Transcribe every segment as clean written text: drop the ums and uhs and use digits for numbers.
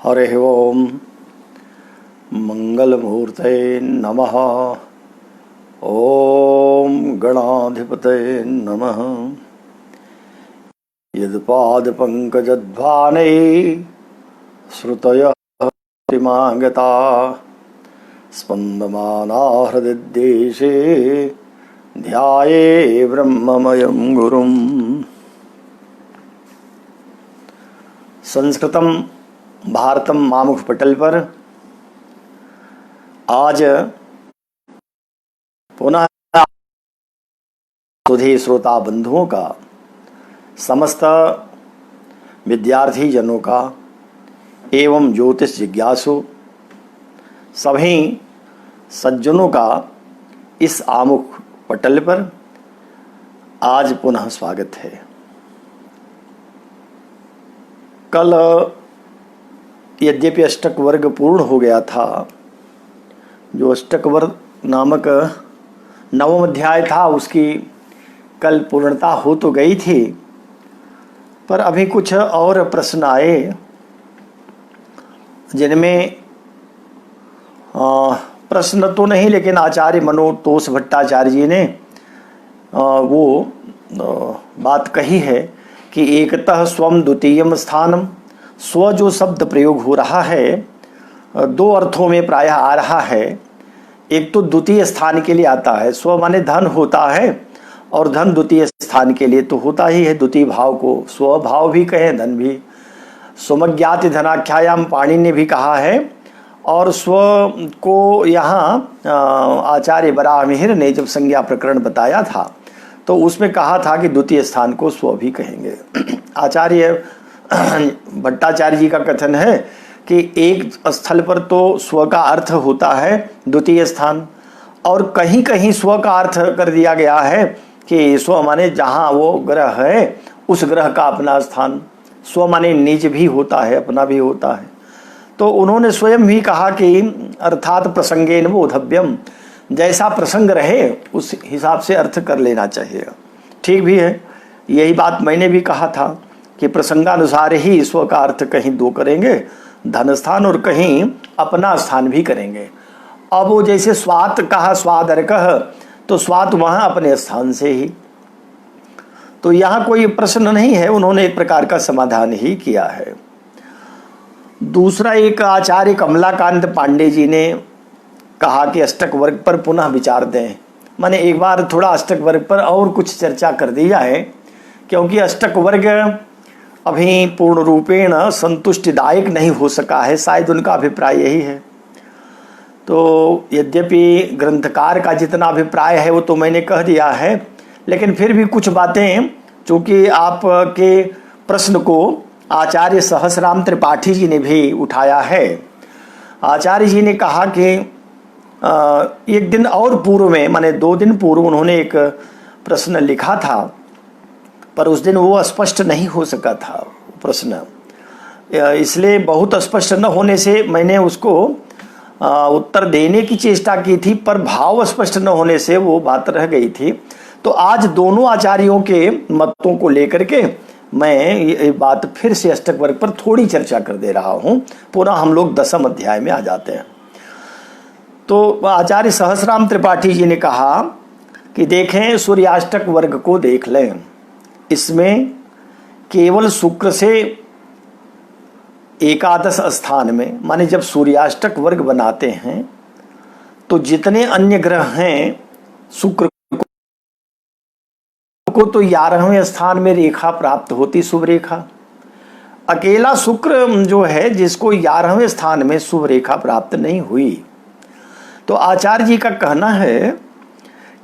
हरिः ओम मंगलमूर्तये नमः। ओम गणाधिपतये नमः। यत्पादपङ्कजध्वानैः श्रुतयः तिमागता स्पन्दमाना हृदिदेशे ध्याये ब्रह्ममयं गुरुं। संस्कृतम भारतम मामुख पटल पर आज पुनः सुधी श्रोता बंधुओं का, समस्त विद्यार्थी जनों का एवं ज्योतिष जिज्ञासु सभी सज्जनों का इस आमुख पटल पर आज पुनः स्वागत है। कल यद्यपि अष्टक वर्ग पूर्ण हो गया था, जो अष्टक वर्ग नामक नवम अध्याय था उसकी कल पूर्णता हो तो गई थी, पर अभी कुछ और प्रश्न आए जिनमें प्रश्न तो नहीं, लेकिन आचार्य मनोतोष भट्टाचार्य जी ने वो बात कही है कि एकतः स्वम द्वितीयम स्थानम। स्व जो शब्द प्रयोग हो रहा है दो अर्थों में प्रायः आ रहा है। एक तो द्वितीय स्थान के लिए आता है, स्व माने धन होता है और धन द्वितीय स्थान के लिए तो होता ही है। द्वितीय भाव को स्वभाव भी कहें, धन भी। स्वमज्ञाति धनाख्यायाम पाणिनि ने भी कहा है, और स्व को यहाँ आचार्य वराहमिहिर ने जब संज्ञा प्रकरण बताया था तो उसमें कहा था कि द्वितीय स्थान को स्व भी कहेंगे। आचार्य भट्टाचार्य जी का कथन है कि एक स्थल पर तो स्व का अर्थ होता है द्वितीय स्थान, और कहीं कहीं स्व का अर्थ कर दिया गया है कि स्व माने जहाँ वो ग्रह है उस ग्रह का अपना स्थान। स्व माने निज भी होता है, अपना भी होता है। तो उन्होंने स्वयं भी कहा कि अर्थात प्रसंगेन बोधव्यम, जैसा प्रसंग रहे उस हिसाब से अर्थ कर लेना चाहिए। ठीक भी है, यही बात मैंने भी कहा था कि प्रसंगानुसार ही स्व का अर्थ कहीं दो करेंगे, धन स्थान, और कहीं अपना स्थान भी करेंगे। अब वो जैसे स्वात कहा, स्वादर्कः, तो स्वात वहाँ अपने स्थान से ही, तो यहाँ कोई प्रश्न नहीं है, उन्होंने एक प्रकार का समाधान ही किया है। दूसरा, एक आचार्य कमलाकांत पांडे जी ने कहा कि अष्टक वर्ग पर पुनः विचार दें। माने एक बार थोड़ा अष्टक वर्ग पर और कुछ चर्चा कर दी जाए, क्योंकि अष्टक वर्ग अभी पूर्ण रूपेण संतुष्टिदायक नहीं हो सका है, शायद उनका अभिप्राय यही है। तो यद्यपि ग्रंथकार का जितना अभिप्राय है वो तो मैंने कह दिया है, लेकिन फिर भी कुछ बातें, चूँकि आपके प्रश्न को आचार्य सहस्राम त्रिपाठी जी ने भी उठाया है। आचार्य जी ने कहा कि एक दिन और पूर्व में, माने 2 दिन पूर्व उन्होंने एक प्रश्न लिखा था, पर उस दिन वो स्पष्ट नहीं हो सका था प्रश्न, इसलिए बहुत स्पष्ट न होने से मैंने उसको उत्तर देने की चेष्टा की थी, पर भाव स्पष्ट न होने से वो बात रह गई थी। तो आज दोनों आचार्यों के मतों को लेकर के मैं ये बात फिर से अष्टक वर्ग पर थोड़ी चर्चा कर दे रहा हूँ। पुनः हम लोग 10वें अध्याय में आ जाते हैं। तो आचार्य सहस्राम त्रिपाठी जी ने कहा कि देखें, सूर्याष्टक वर्ग को देख लें, इसमें केवल शुक्र से एकादश स्थान में, माने जब सूर्याष्टक वर्ग बनाते हैं तो जितने अन्य ग्रह हैं शुक्र को तो 11वें स्थान में रेखा प्राप्त होती, शुभ रेखा। अकेला शुक्र जो है जिसको 11वें स्थान में शुभ रेखा प्राप्त नहीं हुई। तो आचार्य जी का कहना है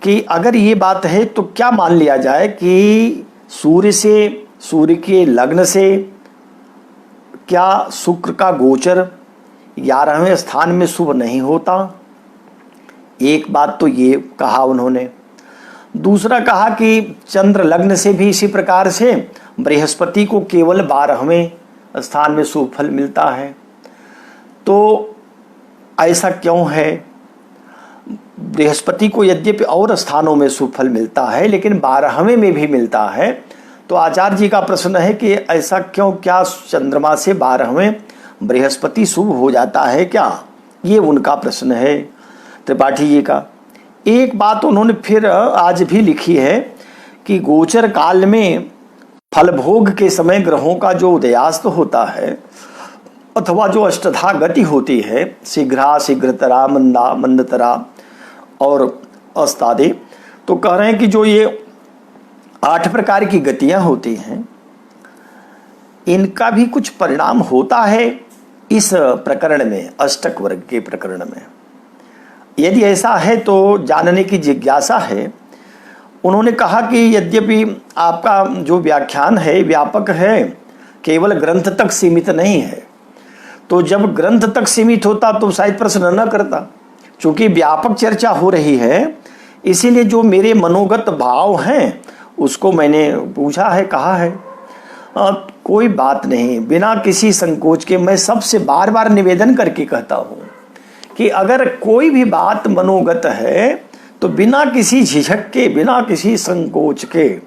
कि अगर ये बात है तो क्या मान लिया जाए कि सूर्य के लग्न से क्या शुक्र का गोचर 11वें स्थान में शुभ नहीं होता? एक बात तो ये कहा उन्होंने। दूसरा कहा कि चंद्र लग्न से भी इसी प्रकार से बृहस्पति को केवल 12वें स्थान में शुभ फल मिलता है। तो ऐसा क्यों है? बृहस्पति को यद्यपि और स्थानों में शुभ फल मिलता है, लेकिन 12वें में भी मिलता है। तो आचार्य जी का प्रश्न है कि ऐसा क्यों, क्या चंद्रमा से 12वें बृहस्पति शुभ हो जाता है क्या? ये उनका प्रश्न है त्रिपाठी जी का। एक बात उन्होंने फिर आज भी लिखी है कि गोचर काल में फल भोग के समय ग्रहों का जो उदयास्त होता है अथवा जो अष्टधा गति होती है, शीघ्रा शीघ्रतरा मंदा मंदतरा और अस्तादे, तो कह रहे हैं कि जो ये 8 प्रकार की गतियां होती हैं इनका भी कुछ परिणाम होता है इस प्रकरण में, अष्टक वर्ग के प्रकरण में। यदि ऐसा है तो जानने की जिज्ञासा है। उन्होंने कहा कि यद्यपि आपका जो व्याख्यान है व्यापक है, केवल ग्रंथ तक सीमित नहीं है, तो जब ग्रंथ तक सीमित होता तो शायद प्रश्न न करता। चूंकि व्यापक चर्चा हो रही है इसीलिए जो मेरे मनोगत भाव हैं उसको मैंने पूछा है, कहा है। कोई बात नहीं, बिना किसी संकोच के मैं सबसे बार बार निवेदन करके कहता हूँ कि अगर कोई भी बात मनोगत है तो बिना किसी झिझक के, बिना किसी संकोच के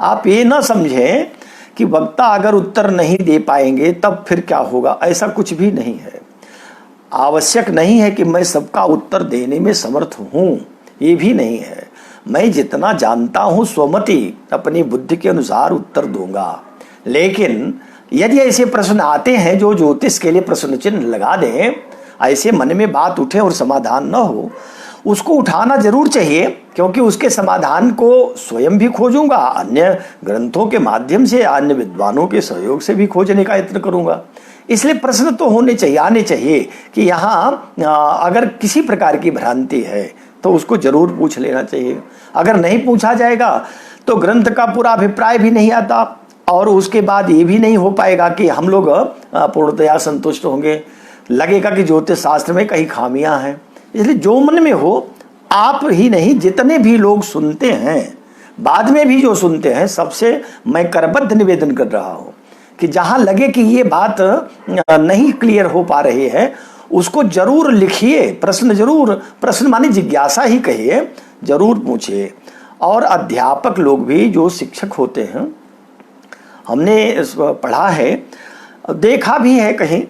आप ये ना समझें कि वक्ता अगर उत्तर नहीं दे पाएंगे तब फिर क्या होगा, ऐसा कुछ भी नहीं है। आवश्यक नहीं है कि मैं सबका उत्तर देने में समर्थ हूँ, ये भी नहीं है। मैं जितना जानता हूँ स्वमति अपनी बुद्धि के अनुसार उत्तर दूंगा। लेकिन यदि ऐसे प्रश्न आते हैं जो ज्योतिष के लिए प्रश्न चिन्ह लगा दें, ऐसे मन में बात उठे और समाधान न हो, उसको उठाना जरूर चाहिए, क्योंकि उसके समाधान को स्वयं भी खोजूंगा, अन्य ग्रंथों के माध्यम से, अन्य विद्वानों के सहयोग से भी खोजने का यत्न करूंगा। इसलिए प्रश्न तो होने चाहिए, आने चाहिए कि यहाँ अगर किसी प्रकार की भ्रांति है तो उसको जरूर पूछ लेना चाहिए। अगर नहीं पूछा जाएगा तो ग्रंथ का पूरा अभिप्राय भी नहीं आता और उसके बाद ये भी नहीं हो पाएगा कि हम लोग पूर्णतया संतुष्ट होंगे। लगेगा कि ज्योतिष शास्त्र में कहीं खामियां हैं। इसलिए जो मन में हो, आप ही नहीं जितने भी लोग सुनते हैं, बाद में भी जो सुनते हैं, सबसे मैं करबद्ध निवेदन कर रहा हूं कि जहां लगे कि ये बात नहीं क्लियर हो पा रही है उसको जरूर लिखिए, प्रश्न जरूर, प्रश्न माने जिज्ञासा ही कहिए, जरूर पूछिए। और अध्यापक लोग भी जो शिक्षक होते हैं, हमने पढ़ा है, देखा भी है कहीं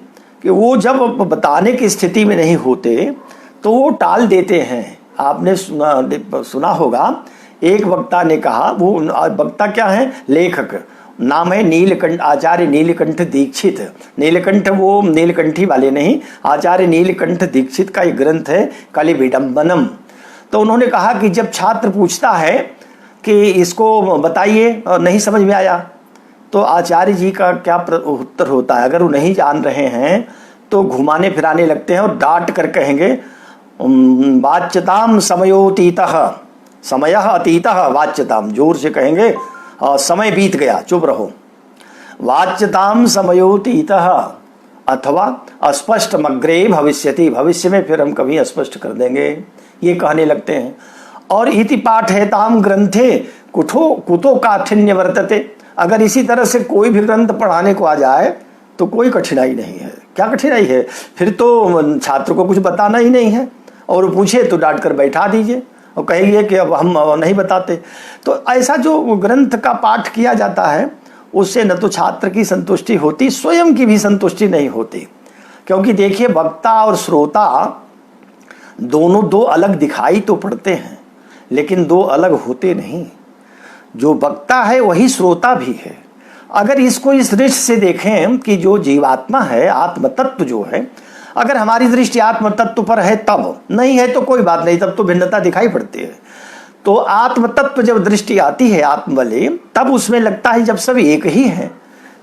कि वो जब बताने की स्थिति में नहीं होते तो वो टाल देते हैं। आपने सुना होगा, एक वक्ता ने कहा, वो वक्ता क्या है, लेखक, नाम है नीलकंठ, आचार्य नीलकंठ दीक्षित। नीलकंठ वो नीलकंठी वाले नहीं, आचार्य नीलकंठ दीक्षित का एक ग्रंथ है कलि विडम्बनम। तो उन्होंने कहा कि जब छात्र पूछता है कि इसको बताइए और नहीं समझ में आया, तो आचार्य जी का क्या उत्तर होता है? अगर वो नहीं जान रहे हैं तो घुमाने फिराने लगते हैं और डांट कर कहेंगे वाच्यताम समयोतीतः, समयः अतीतः वाच्यताम, जोर से कहेंगे समय बीत गया, चुप रहो। वाच्यताम समयोतीतः अथवा अस्पष्ट मग्रे भविष्यति, भविष्य में फिर हम कभी स्पष्ट कर देंगे, ये कहने लगते हैं। और इति पाठयताम ग्रंथे कुतो काठिन्य वर्तते, अगर इसी तरह से कोई भी ग्रंथ पढ़ाने को आ जाए तो कोई कठिनाई नहीं है। क्या कठिनाई है? फिर तो छात्र को कुछ बताना ही नहीं है, और पूछे तो डांट कर बैठा दीजिए और कहेंगे कि अब हम नहीं बताते। तो ऐसा जो ग्रंथ का पाठ किया जाता है उससे न तो छात्र की संतुष्टि होती, स्वयं की भी संतुष्टि नहीं होती। क्योंकि देखिए, वक्ता और श्रोता दोनों दो अलग दिखाई तो पड़ते हैं लेकिन दो अलग होते नहीं। जो वक्ता है वही श्रोता भी है। अगर इसको इस दृष्टि से देखें कि जो जीवात्मा है, आत्म तत्व जो है, अगर हमारी दृष्टि आत्म तत्व पर है तब, नहीं है तो कोई बात नहीं, तब तो भिन्नता दिखाई पड़ती है। तो आत्म तत्व जब दृष्टि आती है आत्मबले, तब उसमें लगता है जब सब एक ही है,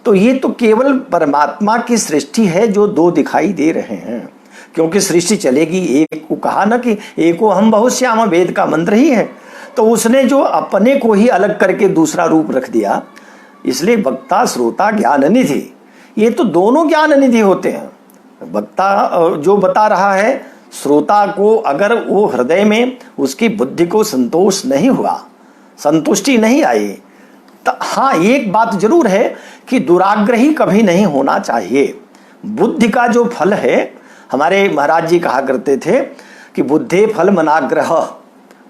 तो ये तो केवल परमात्मा की सृष्टि है जो दो दिखाई दे रहे हैं। क्योंकि सृष्टि चलेगी एक को, कहा ना कि एको हम बहुश्याम, वेद का मंत्र ही है। तो उसने जो अपने को ही अलग करके दूसरा रूप रख दिया, इसलिए वक्ता श्रोता ज्ञान निधि, ये तो दोनों ज्ञान निधि होते हैं। वक्ता जो बता रहा है, श्रोता को अगर वो हृदय में उसकी बुद्धि को संतोष नहीं हुआ, संतुष्टि नहीं आई, तो हाँ एक बात जरूर है कि दुराग्रही कभी नहीं होना चाहिए। बुद्धि का जो फल है, हमारे महाराज जी कहा करते थे कि बुद्धे फल मनाग्रह,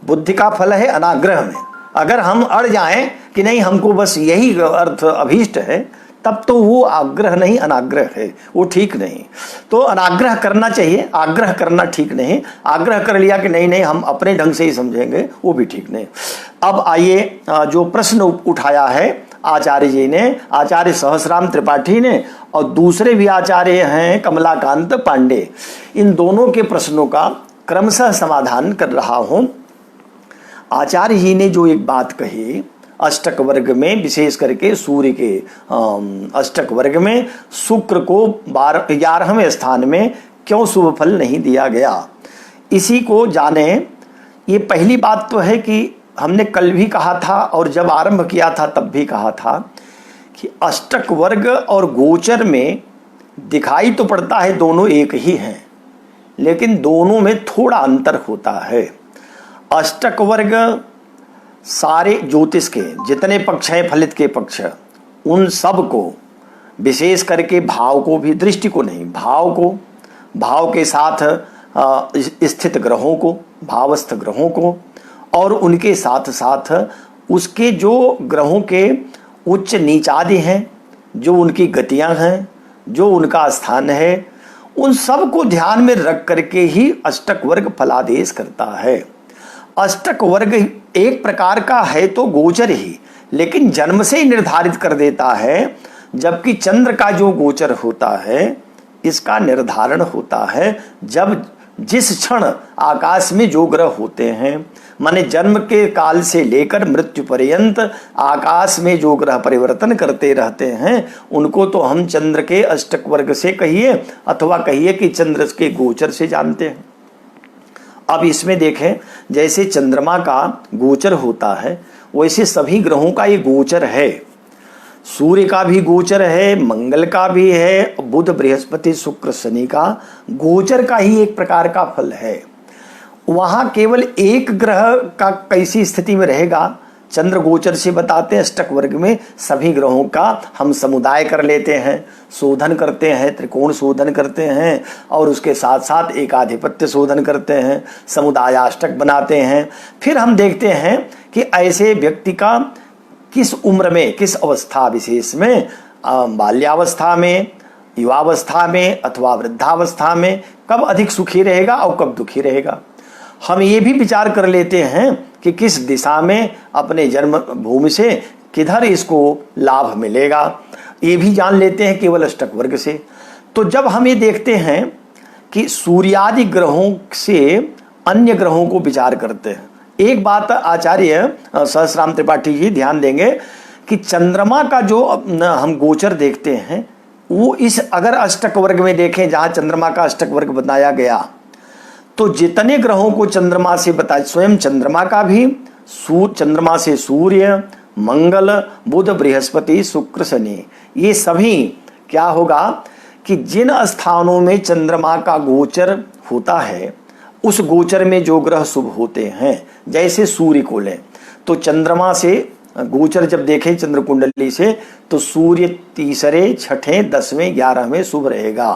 बुद्धि का फल है अनाग्रह में। अगर हम अड़ जाएं कि नहीं हमको बस यही अर्थ अभीष्ट है, तब तो वो आग्रह नहीं अनाग्रह है, वो ठीक नहीं। तो अनाग्रह करना चाहिए, आग्रह करना ठीक नहीं। आग्रह कर लिया कि नहीं नहीं हम अपने ढंग से ही समझेंगे, वो भी ठीक नहीं। अब आइए जो प्रश्न उठाया है आचार्य जी ने, आचार्य सहस्राम त्रिपाठी ने, और दूसरे भी आचार्य हैं कमलाकांत पांडे, इन दोनों के प्रश्नों का क्रमशः समाधान कर रहा हूं। आचार्य जी ने जो एक बात कही, अष्टक वर्ग में विशेष करके सूर्य के अष्टक वर्ग में शुक्र को 11वें स्थान में क्यों शुभ फल नहीं दिया गया, इसी को जाने। ये पहली बात तो है कि हमने कल भी कहा था और जब आरंभ किया था तब भी कहा था कि अष्टक वर्ग और गोचर में दिखाई तो पड़ता है दोनों एक ही हैं, लेकिन दोनों में थोड़ा अंतर होता है। अष्टक वर्ग सारे ज्योतिष के जितने पक्ष हैं, फलित के पक्ष, उन सब को विशेष करके भाव को भी, दृष्टि को नहीं, भाव को, भाव के साथ स्थित ग्रहों को, भावस्थ ग्रहों को, और उनके साथ साथ उसके जो ग्रहों के उच्च नीच आदि हैं, जो उनकी गतियां हैं, जो उनका स्थान है, उन सब को ध्यान में रख करके ही अष्टक वर्ग फलादेश करता है। अष्टक वर्ग एक प्रकार का है तो गोचर ही, लेकिन जन्म से ही निर्धारित कर देता है, जबकि चंद्र का जो गोचर होता है इसका निर्धारण होता है जब जिस क्षण आकाश में जो ग्रह होते हैं, माने जन्म के काल से लेकर मृत्यु पर्यंत आकाश में जो ग्रह परिवर्तन करते रहते हैं, उनको तो हम चंद्र के अष्टक वर्ग से कहिए अथवा कहिए कि चंद्र के गोचर से जानते हैं। अब इसमें देखें, जैसे चंद्रमा का गोचर होता है वैसे सभी ग्रहों का ये गोचर है। सूर्य का भी गोचर है, मंगल का भी है, बुध बृहस्पति शुक्र शनि का गोचर का ही एक प्रकार का फल है। वहां केवल एक ग्रह का कैसी स्थिति में रहेगा चंद्र गोचर से बताते हैं। अष्टक वर्ग में सभी ग्रहों का हम समुदाय कर लेते हैं, शोधन करते हैं, त्रिकोण शोधन करते हैं, और उसके साथ साथ एकाधिपत्य शोधन करते हैं, समुदायाष्टक बनाते हैं। फिर हम देखते हैं कि ऐसे व्यक्ति का किस उम्र में, किस अवस्था विशेष में, बाल्यावस्था में, युवावस्था में अथवा वृद्धावस्था में कब अधिक सुखी रहेगा और कब दुखी रहेगा। हम ये भी विचार कर लेते हैं कि किस दिशा में अपने जन्म भूमि से किधर इसको लाभ मिलेगा, ये भी जान लेते हैं केवल अष्टक वर्ग से। तो जब हम ये देखते हैं कि सूर्यादि ग्रहों से अन्य ग्रहों को विचार करते हैं, एक बात आचार्य सहस्राम त्रिपाठी जी ध्यान देंगे कि चंद्रमा का जो हम गोचर देखते हैं वो इस अगर अष्टक वर्ग में देखें जहां चंद्रमा का अष्टक वर्ग बताया गया, तो जितने ग्रहों को चंद्रमा से बताया, स्वयं चंद्रमा का भी, चंद्रमा से सूर्य, मंगल, बुध बृहस्पति शुक्र शनि, ये सभी क्या होगा कि जिन स्थानों में चंद्रमा का गोचर होता है उस गोचर में जो ग्रह शुभ होते हैं, जैसे सूर्य को लें तो चंद्रमा से गोचर जब देखें चंद्र कुंडली से तो सूर्य तीसरे, छठे, 10वें, 11वें शुभ रहेगा।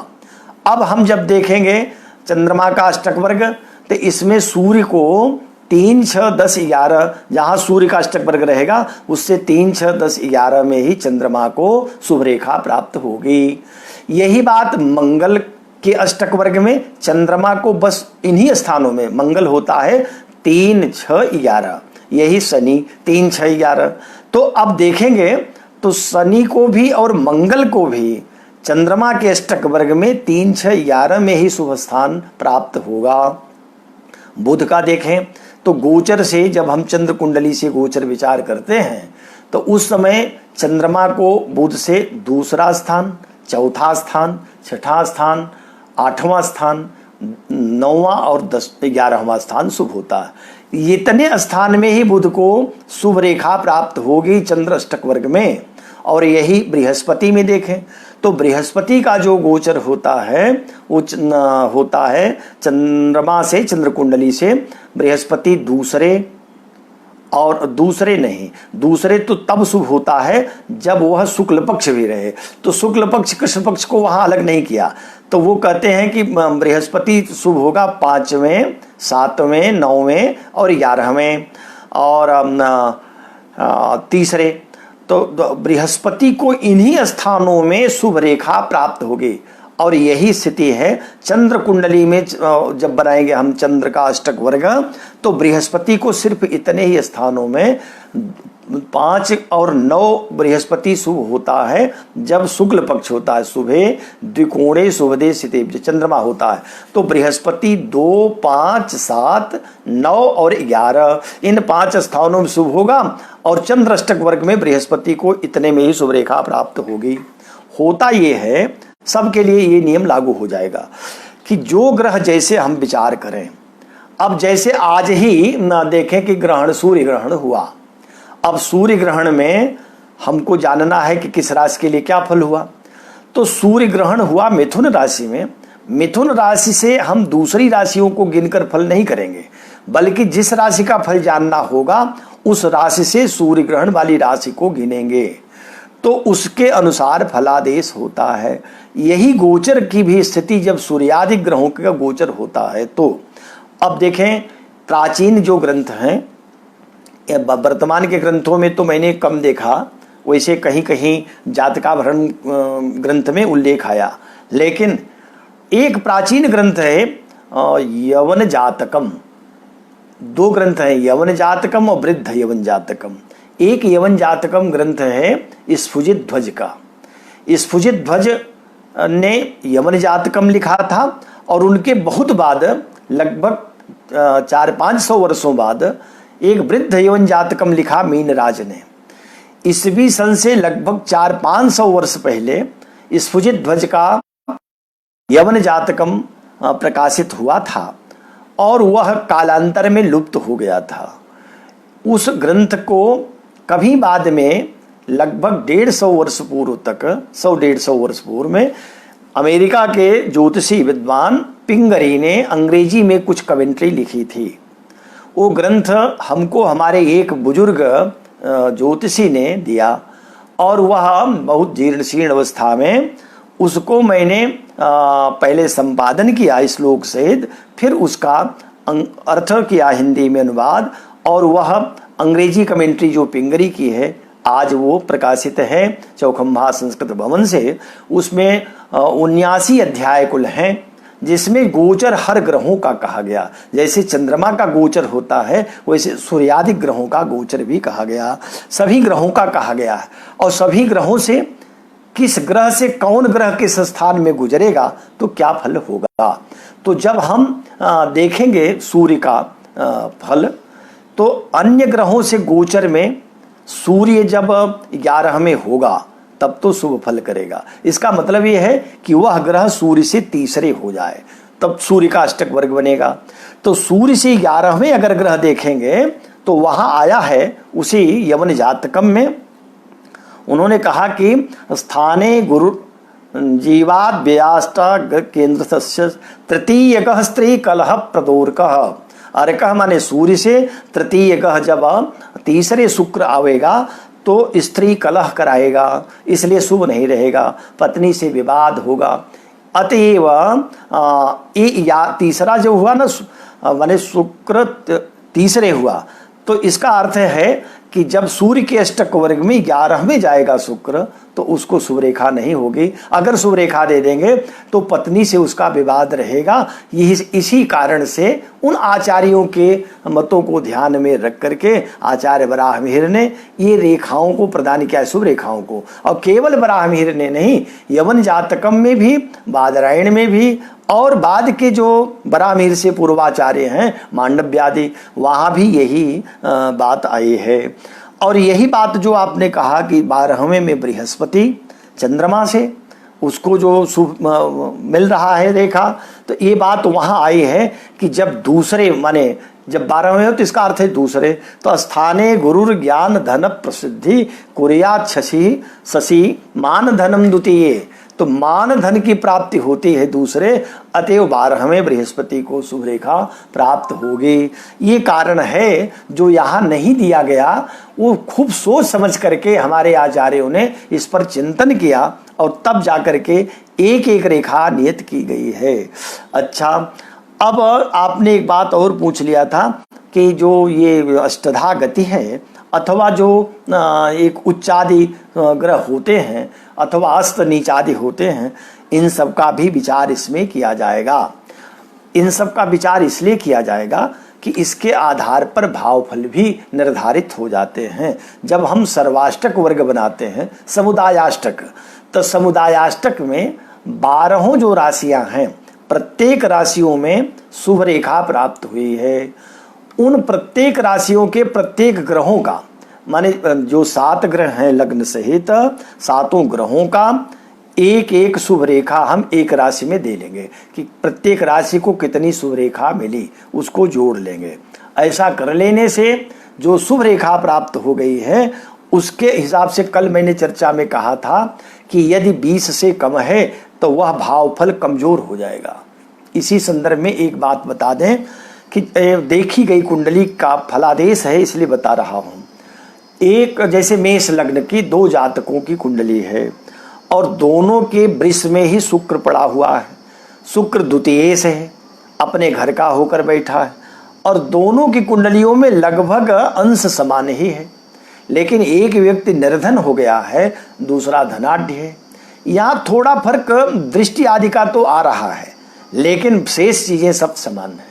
अब हम जब देखेंगे चंद्रमा का अष्टक वर्ग तो इसमें सूर्य को 3, 6, 10, 11 जहां सूर्य का अष्टक वर्ग रहेगा उससे 3, 6, 10, 11 में ही चंद्रमा को शुभ रेखा प्राप्त होगी। यही बात मंगल के अष्टक वर्ग में चंद्रमा को बस इन्हीं स्थानों में मंगल होता है 3, 6, 11, यही शनि 3, 6, 11। तो अब देखेंगे तो शनि को भी और मंगल को भी चंद्रमा के अष्टक वर्ग में 3, 6, 11 में ही शुभ स्थान प्राप्त होगा। बुध का देखें तो गोचर से जब हम चंद्र कुंडली से गोचर विचार करते हैं तो उस समय चंद्रमा को बुध से दूसरा स्थान, चौथा स्थान, छठा स्थान, 8वां स्थान, 9वां और 11वां स्थान शुभ होता है। इतने स्थान में ही बुध को शुभ रेखा प्राप्त होगी चंद्र अष्टक वर्ग में। और यही बृहस्पति में देखें तो बृहस्पति का जो गोचर होता है वो होता है चंद्रमा से, चंद्र कुंडली से बृहस्पति दूसरे, और दूसरे तो तब शुभ होता है जब वह शुक्ल पक्ष भी रहे। तो शुक्ल पक्ष कृष्ण पक्ष को वहां अलग नहीं किया, तो वो कहते हैं कि बृहस्पति शुभ होगा 5वें, 7वें, 9वें और 11वें और तीसरे। तो बृहस्पति को इन्हीं स्थानों में शुभ रेखा प्राप्त होगी। और यही स्थिति है चंद्र कुंडली में। जब बनाएंगे हम चंद्र का अष्टक वर्ग, तो बृहस्पति को सिर्फ इतने ही स्थानों में 5 और 9 बृहस्पति शुभ होता है जब शुक्ल पक्ष होता है, सुबह द्विकोणे शुभदे सिते चंद्रमा होता है। तो बृहस्पति 2, 5, 7, 9 और 11 इन 5 स्थानों में शुभ होगा और चंद्र अष्टक वर्ग में बृहस्पति को इतने में ही शुभ रेखा प्राप्त होगी। होता ये है, सबके लिए ये नियम लागू हो जाएगा कि जो ग्रह जैसे हम विचार करें। अब जैसे आज ही ना देखें कि ग्रहण सूर्य ग्रहण हुआ, अब सूर्य ग्रहण में हमको जानना है कि किस राशि के लिए क्या फल हुआ। तो सूर्य ग्रहण हुआ मिथुन राशि में। मिथुन राशि से हम दूसरी राशियों को गिनकर फल नहीं करेंगे, बल्कि जिस राशि का फल जानना होगा उस राशि से सूर्य ग्रहण वाली राशि को गिनेंगे, तो उसके अनुसार फलादेश होता है। यही गोचर की भी स्थिति जब सूर्यादि ग्रहों का गोचर होता है। तो अब देखें, प्राचीन जो ग्रंथ हैं, वर्तमान के ग्रंथों में तो मैंने कम देखा, वैसे कहीं कहीं जातकाभरण ग्रंथ में उल्लेख आया, लेकिन एक प्राचीन ग्रंथ है यवन जातकम। 2 ग्रंथ हैं, यवन जातकम और वृद्ध यवन जातकम। एक यवन जातकम ग्रंथ है स्फुजित ध्वज का। स्फुजित ध्वज ने यवन जातकम लिखा था और उनके बहुत बाद, लगभग 400-500 वर्षों बाद, एक वृद्ध यवन जातकम लिखा मीनराज ने। ईस्वी सन से लगभग 400-500 वर्ष पहले स्फुजित ध्वज का यवन जातकम प्रकाशित हुआ था और वह कालांतर में लुप्त हो गया था। उस ग्रंथ को कभी बाद में लगभग 150 वर्ष पूर्व तक, 100-150 वर्ष पूर्व में, अमेरिका के ज्योतिषी विद्वान पिंगरी ने अंग्रेजी में कुछ कमेंट्री लिखी थी। वो ग्रंथ हमको हमारे एक बुजुर्ग ज्योतिषी ने दिया और वह बहुत जीर्ण शीर्ण अवस्था में, उसको मैंने पहले संपादन किया श्लोक सहित, फिर उसका अर्थ किया हिंदी में अनुवाद, और वह अंग्रेजी कमेंट्री जो पिंगरी की है आज वो प्रकाशित है चौखंबा संस्कृत भवन से। उसमें 79 अध्याय कुल हैं, जिसमें गोचर हर ग्रहों का कहा गया। जैसे चंद्रमा का गोचर होता है वैसे सूर्यादि ग्रहों का गोचर भी कहा गया, सभी ग्रहों का कहा गया है। और सभी ग्रहों से किस ग्रह से कौन ग्रह किस स्थान में गुजरेगा तो क्या फल होगा। तो जब हम देखेंगे सूर्य का फल, तो अन्य ग्रहों से गोचर में सूर्य जब 11 में होगा तब तो शुभ फल करेगा। इसका मतलब यह है कि वह ग्रह सूर्य से तीसरे हो जाए, तब सूर्य का अष्टक वर्ग बनेगा। तो सूर्य से 11वें अगर ग्रह देखेंगे तो वहां आया है उसी यवन जातकम में, उन्होंने कहा कि स्थाने गुरु जीवाद व्याष्टा केंद्र तृतीय स्त्री कलह प्रदोरक। अर्क माने सूर्य से तृतीय ग्रह जब तीसरे शुक्र आवेगा तो स्त्री कलह कराएगा, इसलिए शुभ नहीं रहेगा, पत्नी से विवाद होगा। अतएव या तीसरा जो हुआ ना, माने शुक्र तीसरे हुआ, तो इसका अर्थ है कि जब सूर्य के अष्टक वर्ग में 11वें जाएगा शुक्र तो उसको शुभ रेखा नहीं होगी। अगर शुभ रेखा दे देंगे तो पत्नी से उसका विवाद रहेगा। इसी कारण से उन आचार्यों के मतों को ध्यान में रख करके आचार्य वराहमिहिर ने ये रेखाओं को प्रदान किया, शुभ रेखाओं को। और केवल वराहमिहिर ने नहीं, यवन जातकम में भी, बादरायण में भी, और बाद के जो वराहमिहिर से पूर्वाचार्य हैं मांडव्यादि, वहाँ भी यही बात आई है। और यही बात जो आपने कहा कि 12वें में बृहस्पति चंद्रमा से उसको जो शुभ मिल रहा है रेखा, तो ये बात वहाँ आई है कि जब दूसरे माने जब 12वें हो तो इसका अर्थ है दूसरे। तो स्थाने गुरुर ज्ञान धन प्रसिद्धि कुर्यात शशि मान धनम द्वितीय, तो मान धन की प्राप्ति होती है दूसरे, अतएव 12वें बृहस्पति को शुभ रेखा प्राप्त होगी। ये कारण है जो यहाँ नहीं दिया गया, वो खूब सोच समझ करके हमारे आचार्यों ने इस पर चिंतन किया और तब जाकर के एक एक रेखा नियत की गई है। अच्छा, अब आपने एक बात और पूछ लिया था, कि जो ये अष्टधा गति है अथवा जो एक उच्चादि ग्रह होते हैं अथवा अस्त नीचादि होते हैं, इन सब का भी विचार इसमें किया जाएगा। इन सब का विचार इसलिए किया जाएगा कि इसके आधार पर भावफल भी निर्धारित हो जाते हैं। जब हम सर्वाष्टक वर्ग बनाते हैं समुदायाष्टक, तो समुदायाष्टक में 12 जो राशियां हैं, प्रत्येक राशियों में शुभ रेखा प्राप्त हुई है। उन प्रत्येक राशियों के प्रत्येक ग्रहों का, माने जो 7 ग्रह हैं लग्न सहित, 7 ग्रहों का एक एक शुभ रेखा हम एक राशि में दे लेंगे कि प्रत्येक राशि को कितनी शुभ रेखा मिली, उसको जोड़ लेंगे। ऐसा कर लेने से जो शुभ रेखा प्राप्त हो गई है उसके हिसाब से कल मैंने चर्चा में कहा था कि यदि 20 से कम है तो वह भावफल कमजोर हो जाएगा। इसी संदर्भ में एक बात बता दें कि देखी गई कुंडली का फलादेश है, इसलिए बता रहा हूँ। एक जैसे मेष लग्न की 2 जातकों की कुंडली है और दोनों के वृष में ही शुक्र पड़ा हुआ है। शुक्र द्वितीय से है, अपने घर का होकर बैठा है और दोनों की कुंडलियों में लगभग अंश समान ही है, लेकिन एक व्यक्ति निर्धन हो गया है, दूसरा धनाढ्य है। यहाँ थोड़ा फर्क दृष्टि आदि का तो आ रहा है, लेकिन शेष चीजें सब समान है।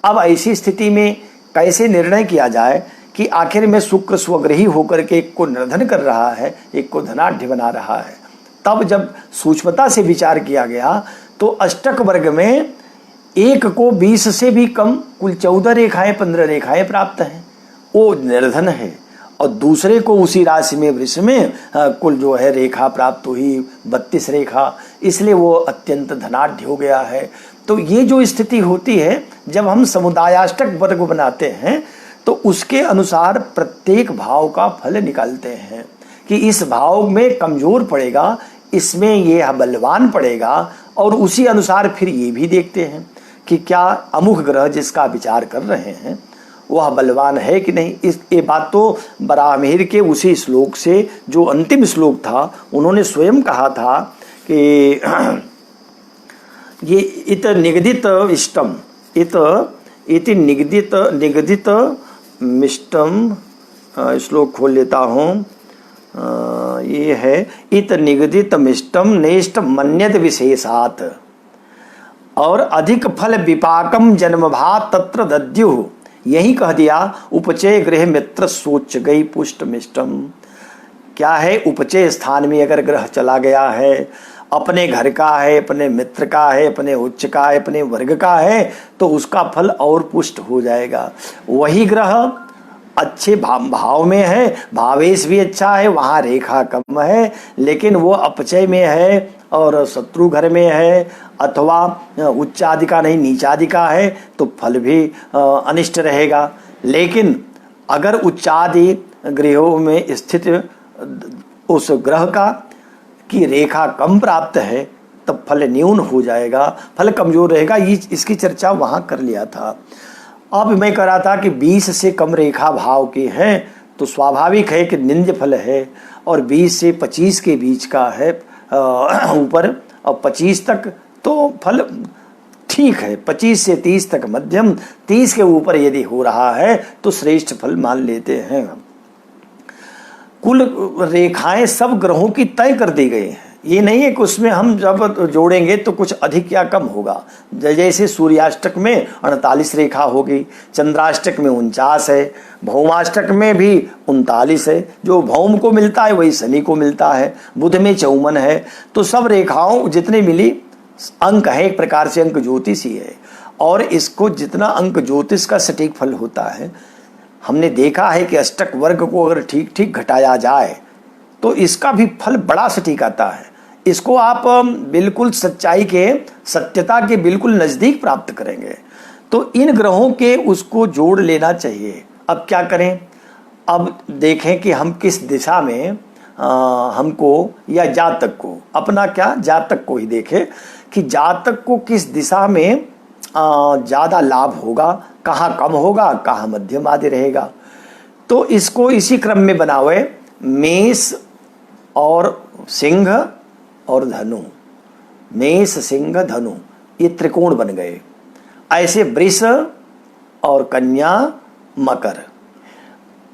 अब ऐसी स्थिति में कैसे निर्णय किया जाए कि आखिर में शुक्र स्वग्रही होकर के एक को निर्धन कर रहा है, एक को धनाढ्य बना रहा है। तब जब सूक्ष्मता से विचार किया गया तो अष्टक वर्ग में एक को 20 से भी कम कुल 14 रेखाएं 15 रेखाएं प्राप्त हैं, वो निर्धन है, और दूसरे को उसी राशि में वृष में कुल जो है रेखा प्राप्त हुई 32 रेखा, इसलिए वो अत्यंत धनाढ्य हो गया है। तो ये जो स्थिति होती है जब हम समुदायाष्टक वर्ग बनाते हैं तो उसके अनुसार प्रत्येक भाव का फल निकालते हैं कि इस भाव में कमजोर पड़ेगा, इसमें ये बलवान पड़ेगा, और उसी अनुसार फिर ये भी देखते हैं कि क्या अमुख ग्रह जिसका विचार कर रहे हैं वह बलवान है कि नहीं। ये बात तो बराहमिहिर के उसी श्लोक से, जो अंतिम श्लोक था, उन्होंने स्वयं कहा था कि ये इत निगदित इष्टम, इति निगदित मिष्टम, श्लोक खोल लेता हूँ, ये है इत निगदित मिष्टम नेष्ट मन्यत विशेषात, और अधिक फल विपाकम जन्मभात तत्र दद्युः, यही कह दिया उपचय गृह मित्र सोच गई पुष्ट मिष्टम। क्या है, उपचय स्थान में अगर ग्रह चला गया है, अपने घर का है, अपने मित्र का है, अपने उच्च का है, अपने वर्ग का है, तो उसका फल और पुष्ट हो जाएगा। वही ग्रह अच्छे भाव में है, भावेश भी अच्छा है, वहाँ रेखा कम है, लेकिन वो अपचय में है और शत्रु घर में है अथवा उच्चादि का नहीं नीचादि का है, तो फल भी अनिष्ट रहेगा। लेकिन अगर उच्चादि गृहों में स्थित उस ग्रह का की रेखा कम प्राप्त है तब फल न्यून हो जाएगा, फल कमजोर रहेगा। ये इसकी चर्चा वहाँ कर लिया था। अब मैं कह रहा था कि 20 से कम रेखा भाव के हैं तो स्वाभाविक है कि निंद्य फल है, और 20 से 25 के बीच का है ऊपर, और 25 तक तो फल ठीक है, 25 से 30 तक मध्यम, 30 के ऊपर यदि हो रहा है तो श्रेष्ठ फल मान लेते हैं। कुल रेखाएं सब ग्रहों की तय कर दी गई हैं, ये नहीं है कि उसमें हम जब जोड़ेंगे तो कुछ अधिक या कम होगा। जैसे सूर्याष्टक में 48 रेखा होगी, चंद्राष्टक में 49 है, भौमाष्टक में भी 39 है, जो भौम को मिलता है वही शनि को मिलता है, बुध में 54 है। तो सब रेखाओं जितने मिली अंक है, एक प्रकार से अंक ज्योतिष ही है, और इसको जितना अंक ज्योतिष का सटीक फल होता है, हमने देखा है कि अष्टक वर्ग को अगर ठीक ठीक घटाया जाए तो इसका भी फल बड़ा सटीक आता है। इसको आप बिल्कुल सच्चाई के, सत्यता के बिल्कुल नज़दीक प्राप्त करेंगे। तो इन ग्रहों के उसको जोड़ लेना चाहिए। अब क्या करें, अब देखें कि हम किस दिशा में हमको, या जातक को, अपना क्या जातक को ही देखें कि जातक को किस दिशा में ज़्यादा लाभ होगा, कहाँ कम होगा, कहाँ मध्यम आदि रहेगा। तो इसको इसी क्रम में बनावे, मेष और सिंह और धनु, मेष सिंह धनु, ये त्रिकोण बन गए। ऐसे वृष और कन्या मकर।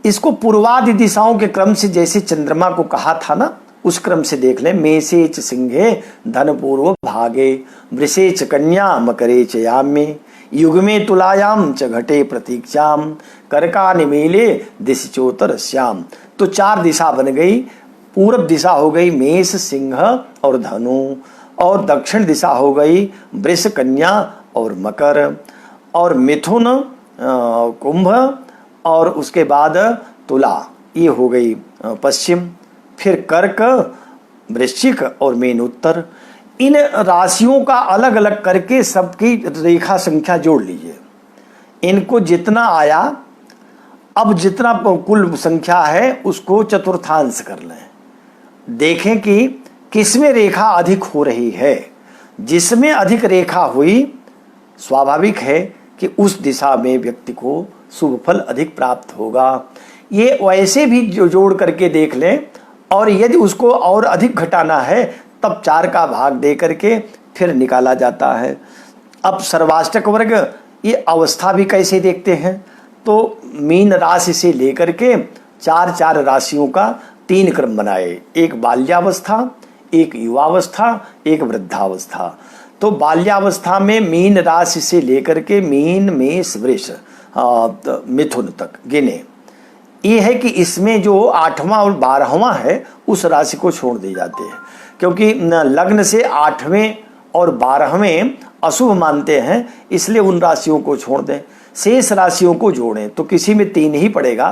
इसको पूर्वादि दिशाओं के क्रम से जैसे चंद्रमा को कहा था ना, उस क्रम से देख लें। मेषे च सिंहे धन पूर्व भागे, वृषे च कन्या मकरे च याम्ये, युग्मे तुलायाम च घटे प्रतीक्षाम, करका निमीले दिशचोतर श्याम। तो 4 दिशा बन गई। पूर्व दिशा हो गई मेष सिंह और धनु, और दक्षिण दिशा हो गई वृष कन्या और मकर, और मिथुन कुंभ, और उसके बाद तुला, ये हो गई पश्चिम। फिर कर्क, वृश्चिक और मीन उत्तर। इन राशियों का अलग अलग करके सबकी रेखा संख्या जोड़ लीजिए। इनको जितना आया, अब जितना कुल संख्या है उसको चतुर्थांश कर लें। देखें कि किसमें रेखा अधिक हो रही है। जिसमें अधिक रेखा हुई, स्वाभाविक है कि उस दिशा में व्यक्ति को शुभ फल अधिक प्राप्त होगा। ये वैसे भी जोड़ करके देख लें, और यदि उसको और अधिक घटाना है तब 4 का भाग दे करके फिर निकाला जाता है। अब सर्वाष्टक वर्ग, ये अवस्था भी कैसे देखते हैं, तो मीन राशि से लेकर के 4 राशियों का 3 क्रम बनाए। एक बाल्यावस्था, एक युवावस्था, एक वृद्धावस्था। तो बाल्यावस्था में मीन राशि से लेकर के मीन मेष वृष मिथुन तक गिने। ये है कि इसमें जो 8वां और 12वां है उस राशि को छोड़ दिए जाते हैं, क्योंकि लग्न से 8वें और 12वें अशुभ मानते हैं, इसलिए उन राशियों को छोड़ दें। शेष राशियों को जोड़ें तो किसी में 3 ही पड़ेगा।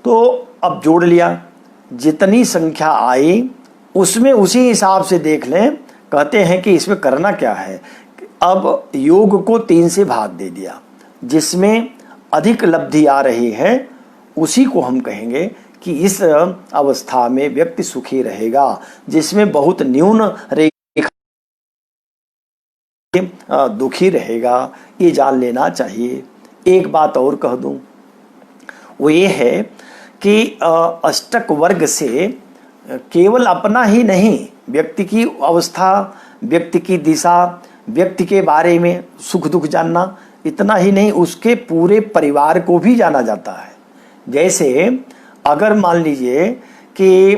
तो अब जोड़ लिया, जितनी संख्या आई उसमें उसी हिसाब से देख लें। कहते हैं कि इसमें करना क्या है, अब योग को 3 से भाग दे दिया। जिसमें अधिक लब्धि आ रही है उसी को हम कहेंगे कि इस अवस्था में व्यक्ति सुखी रहेगा। जिसमें बहुत न्यून रेखा दुखी रहेगा, ये जान लेना चाहिए। एक बात और कह दूं, वो ये है कि अष्टक वर्ग से केवल अपना ही नहीं, व्यक्ति की अवस्था, व्यक्ति की दिशा, व्यक्ति के बारे में सुख दुख जानना, इतना ही नहीं उसके पूरे परिवार को भी जाना जाता है। जैसे अगर मान लीजिए कि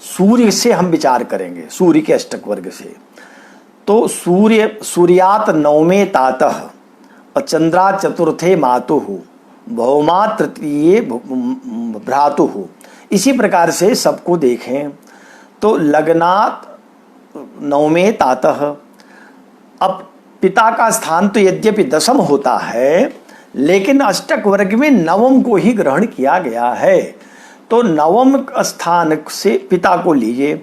सूर्य से हम विचार करेंगे, सूर्य के अष्टक वर्ग से, तो सूर्यात 9वें तातः और चंद्रा चतुर्थे मातुः भौमा तृतीये भ्रातुः। इसी प्रकार से सबको देखें तो लग्नात 9वें तातः। अब पिता का स्थान तो यद्यपि 10म होता है, लेकिन अष्टक वर्ग में 9म को ही ग्रहण किया गया है। तो 9म स्थान से पिता को लीजिए।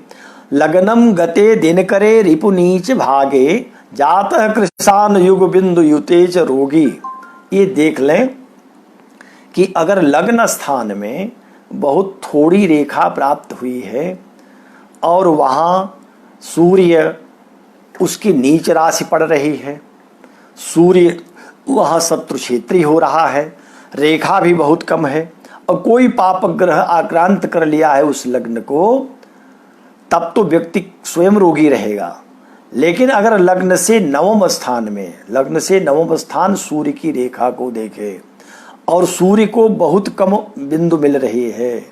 लग्नम गते दिनकरे रिपुनीच भागे, जातः कृशान युग बिंदु युतेज रोगी। ये देख लें कि अगर लग्न स्थान में बहुत थोड़ी रेखा प्राप्त हुई है और वहाँ सूर्य उसकी नीच राशि पड़ रही है, सूर्य वहाँ शत्रु क्षेत्री हो रहा है, रेखा भी बहुत कम है, और कोई पाप ग्रह आक्रांत कर लिया है उस लग्न को, तब तो व्यक्ति स्वयं रोगी रहेगा। लेकिन अगर लग्न से 9वें स्थान में, लग्न से 9वां स्थान सूर्य की रेखा को देखे और सूर्य को बहुत कम बिंदु मिल रही है,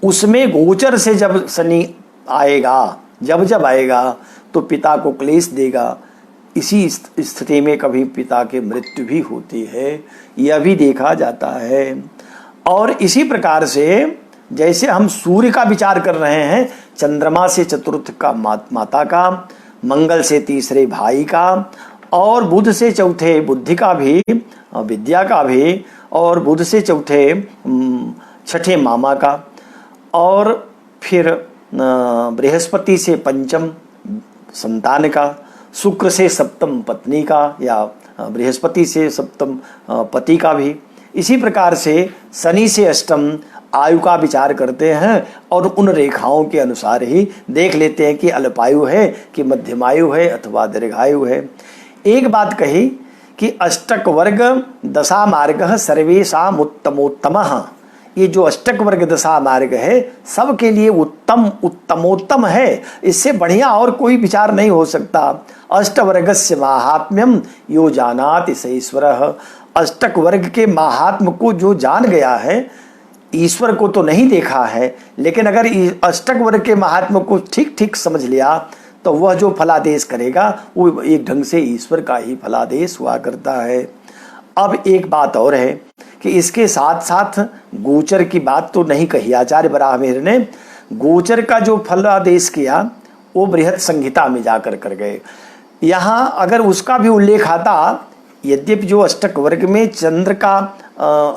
उसमें गोचर से जब शनि आएगा, जब आएगा तो पिता को क्लेश देगा। इसी स्थिति में कभी पिता की मृत्यु भी होती है, यह भी देखा जाता है। और इसी प्रकार से जैसे हम सूर्य का विचार कर रहे हैं, चंद्रमा से चतुर्थ का माता का, मंगल से तीसरे भाई का, और बुध से चौथे बुद्धि का भी, विद्या का भी, और बुध से चौथे छठे मामा का, और फिर बृहस्पति से पंचम संतान का, शुक्र से सप्तम पत्नी का या बृहस्पति से सप्तम पति का भी। इसी प्रकार से शनि से अष्टम आयु का विचार करते हैं और उन रेखाओं के अनुसार ही देख लेते हैं कि अल्पायु है कि मध्यमायु है अथवा दीर्घायु है। एक बात कही कि अष्टक वर्ग दशा मार्ग सर्वेषाम उत्तमोत्तमः, ये जो अष्टक वर्ग दशा मार्ग है सबके लिए उत्तम उत्तमोत्तम है, इससे बढ़िया और कोई विचार नहीं हो सकता। अष्टवर्गस्य माहात्म्यम यो जानाति स ईश्वरः। अष्टक वर्ग के महात्म को जो जान गया है, ईश्वर को तो नहीं देखा है, लेकिन अगर अष्टक वर्ग के महात्म को ठीक ठीक समझ लिया तो वह जो फलादेश करेगा वो एक ढंग से ईश्वर का ही फलादेश हुआ करता है। अब एक बात और है कि इसके साथ साथ गोचर की बात तो नहीं कही आचार्य वराहमिहिर ने। गोचर का जो फलादेश किया वो बृहत संहिता में जाकर कर गए। यहाँ अगर उसका भी उल्लेख आता, यद्यपि जो अष्टक वर्ग में चंद्र का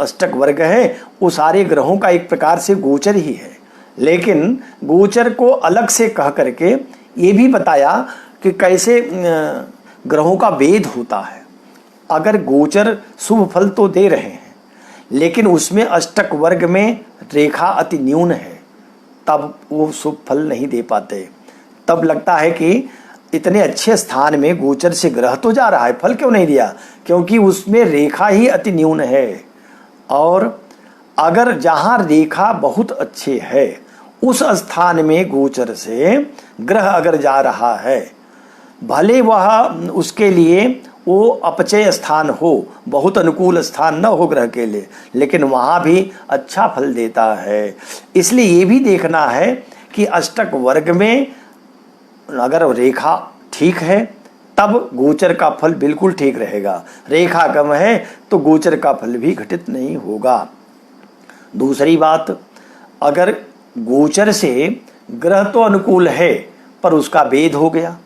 अष्टक वर्ग है वो सारे ग्रहों का एक प्रकार से गोचर ही है, लेकिन गोचर को अलग से कह करके ये भी बताया कि कैसे ग्रहों का भेद होता है। अगर गोचर शुभ फल तो दे रहे हैं, लेकिन उसमें अष्टक वर्ग में रेखा अति न्यून है, तब वो शुभ फल नहीं दे पाते। तब लगता है कि इतने अच्छे स्थान में गोचर से ग्रह तो जा रहा है, फल क्यों नहीं दिया? क्योंकि उसमें रेखा ही अति न्यून है। और अगर जहाँ रेखा बहुत अच्छे है उस स्थान में गोचर से ग्रह अगर जा रहा है, भले वह उसके लिए वो अपचय स्थान हो, बहुत अनुकूल स्थान न हो ग्रह के लिए, लेकिन वहाँ भी अच्छा फल देता है। इसलिए ये भी देखना है कि अष्टक वर्ग में अगर रेखा ठीक है तब गोचर का फल बिल्कुल ठीक रहेगा, रेखा कम है तो गोचर का फल भी घटित नहीं होगा। दूसरी बात, अगर गोचर से ग्रह तो अनुकूल है पर उसका भेद हो गया।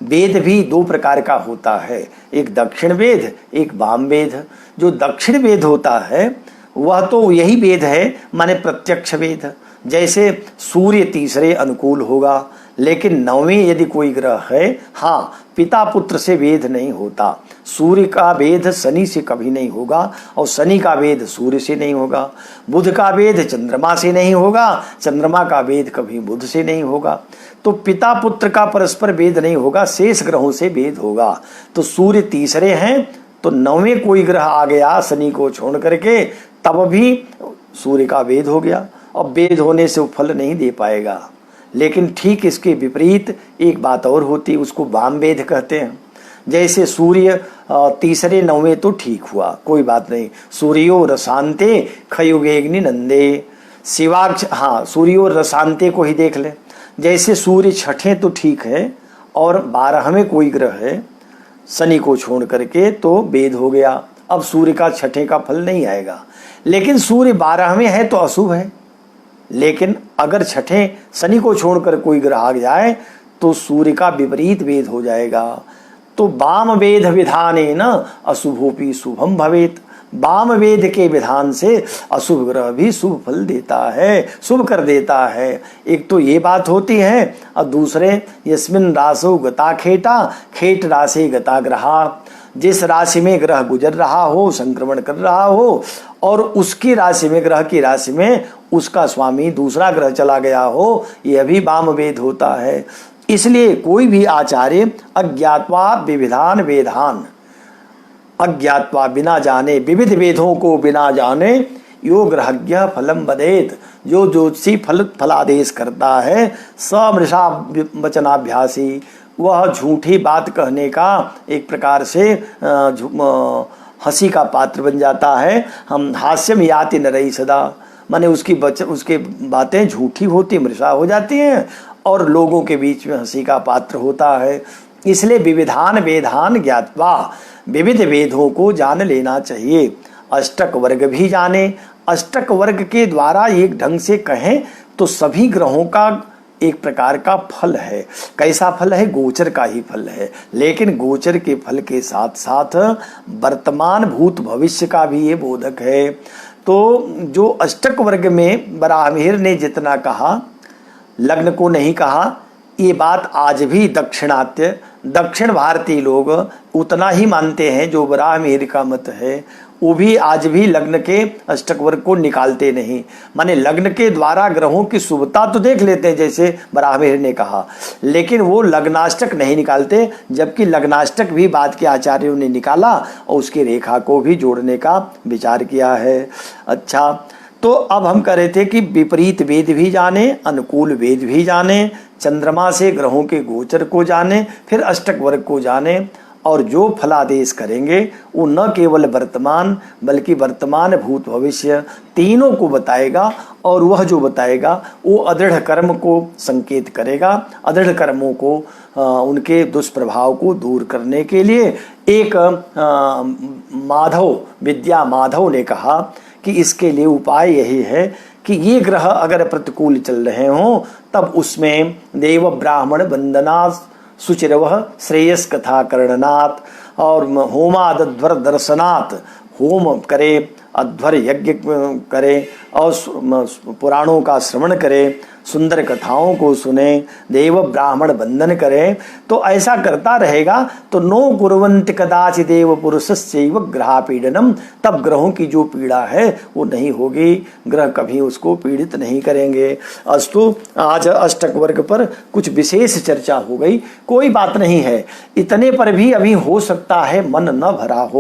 वेद भी दो प्रकार का होता है, एक दक्षिण वेद, एक वाम वेद। जो दक्षिण वेद होता है वह तो यही वेद है, माने प्रत्यक्ष वेद। जैसे सूर्य तीसरे अनुकूल होगा, लेकिन नौवें यदि कोई ग्रह है, हाँ, पिता पुत्र से वेद नहीं होता। सूर्य का वेद शनि से कभी नहीं होगा और शनि का वेद सूर्य से नहीं होगा। बुध का वेद चंद्रमा से नहीं होगा, चंद्रमा का वेद कभी बुध से नहीं होगा। तो पिता पुत्र का परस्पर वेद नहीं होगा, शेष ग्रहों से वेद होगा। तो सूर्य तीसरे हैं तो नौवें कोई ग्रह आ गया शनि को छोड़ करके, तब भी सूर्य का वेद हो गया और वेद होने से वो फल नहीं दे पाएगा। लेकिन ठीक इसके विपरीत एक बात और होती, उसको वाम वेद कहते हैं। जैसे सूर्य तीसरे नौवें तो ठीक हुआ, कोई बात नहीं। सूर्यो रसांते खयुगेग्नि नंदे शिवाक्ष, हाँ, सूर्यो रसांते को ही देख ले। जैसे सूर्य छठे तो ठीक है और 12वें कोई ग्रह है शनि को छोड़ करके, तो वेद हो गया। अब सूर्य का छठे का फल नहीं आएगा। लेकिन सूर्य 12वें है तो अशुभ है, लेकिन अगर छठे शनि को छोड़कर कोई ग्रह आ जाए तो सूर्य का विपरीत वेद हो जाएगा। तो वाम वेद विधाने न अशुभोपि शुभम भवेत। वाम वेद के विधान से अशुभ ग्रह भी शुभ फल देता है, शुभ कर देता है। एक तो ये बात होती है, और दूसरे यस्मिन रासो गता खेटा खेट राशि गता ग्रहा। जिस राशि में ग्रह गुजर रहा हो, संक्रमण कर रहा हो, और उसकी राशि में, ग्रह की राशि में उसका स्वामी दूसरा ग्रह चला गया हो, यह भी वाम वेद होता है। इसलिए कोई भी आचार्य अज्ञात्वा विविधान वेदान, अज्ञात्वा बिना जाने, विविध वेदों को बिना जाने, यो ग्रहज्ञ फलम वदेत, जो ज्योतिषी फलादेश करता है, समृषा वचनाभ्यासी, वह झूठी बात कहने का एक प्रकार से हंसी का पात्र बन जाता है। हम हास्यम याति नरई सदा, माने उसके बातें झूठी होती, मृषा हो जाती हैं और लोगों के बीच में हंसी का पात्र होता है। इसलिए विविधान वेदान ज्ञात्वा, विविध वेदों को जान लेना चाहिए। अष्टक वर्ग भी जाने। अष्टक वर्ग के द्वारा एक ढंग से कहें तो सभी ग्रहों का एक प्रकार का फल है। कैसा फल है? गोचर का ही फल है। लेकिन गोचर के फल के साथ साथ वर्तमान भूत भविष्य का भी ये बोधक है। तो जो अष्टक वर्ग में वराहमिहिर ने जितना कहा, लग्न को नहीं कहा, ये बात आज भी दक्षिण भारतीय लोग उतना ही मानते हैं जो वराहमिहिर का मत है। वो भी आज भी लग्न के अष्टक वर्ग को निकालते नहीं। माने लग्न के द्वारा ग्रहों की शुभता तो देख लेते हैं जैसे वराहमिहिर ने कहा, लेकिन वो लग्नाष्टक नहीं निकालते, जबकि लग्नाष्टक भी बाद के आचार्यों ने निकाला और उसकी रेखा को भी जोड़ने का विचार किया है। अच्छा, तो अब हम कह रहे थे कि विपरीत वेद भी जाने, अनुकूल वेद भी जाने, चंद्रमा से ग्रहों के गोचर को जाने, फिर अष्टक वर्ग को जाने, और जो फलादेश करेंगे वो न केवल वर्तमान बल्कि वर्तमान भूत भविष्य तीनों को बताएगा, और वह जो बताएगा वो अदृढ़ कर्म को संकेत करेगा। अदृढ़ कर्मों को उनके दुष्प्रभाव को दूर करने के लिए एक विद्या माधव ने कहा कि इसके लिए उपाय यही है कि ये ग्रह अगर प्रतिकूल चल रहे हों तब उसमें देव ब्राह्मण वंदनात् सुचिरवः श्रेयस कथा करणात् और होमादध्वर दर्शनात्, होम करे, अध्वर यज्ञ करे और पुराणों का श्रवण करे, सुंदर कथाओं को सुने, देव ब्राह्मण वंदन करे, तो ऐसा करता रहेगा तो नो कुर्वन्ति कदाचि देव पुरुषस्यैव ग्रहापीडनम, तब ग्रहों की जो पीड़ा है वो नहीं होगी, ग्रह कभी उसको पीड़ित नहीं करेंगे। अस्तु, आज अष्टक वर्ग पर कुछ विशेष चर्चा हो गई, कोई बात नहीं है, इतने पर भी अभी हो सकता है मन न भरा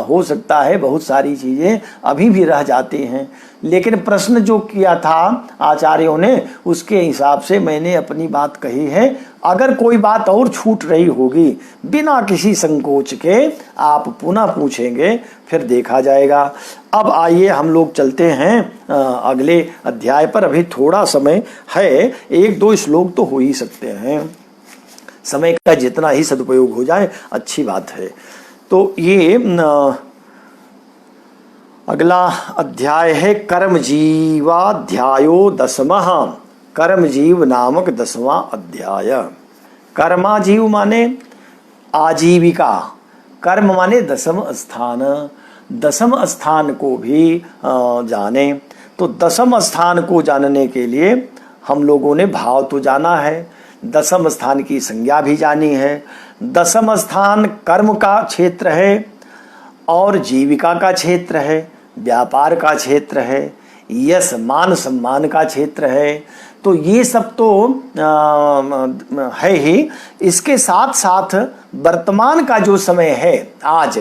हो सकता है बहुत सारी चीजें अभी भी रह जाती हैं, लेकिन प्रश्न जो किया था आचार्यों ने उसके हिसाब से मैंने अपनी बात कही है। अगर कोई बात और छूट रही होगी बिना किसी संकोच के आप पुनः पूछेंगे, फिर देखा जाएगा। अब आइए हम लोग चलते हैं अगले अध्याय पर। अभी थोड़ा समय है, एक दो श्लोक तो हो ही सकते हैं, समय का जितना ही सदुपयोग हो जाए अच्छी बात है। तो ये अगला अध्याय है कर्मजीवाध्यायो 10वां, कर्मजीव नामक 10वां अध्याय। कर्माजीव माने आजीविका, कर्म माने 10वां स्थान, 10वां स्थान को भी जाने। तो 10वां स्थान को जानने के लिए हम लोगों ने भाव तो जाना है, 10वां स्थान की संज्ञा भी जानी है। 10वां स्थान कर्म का क्षेत्र है और जीविका का क्षेत्र है, व्यापार का क्षेत्र है, यश मान सम्मान का क्षेत्र है। तो ये सब तो है ही, इसके साथ साथ वर्तमान का जो समय है आज,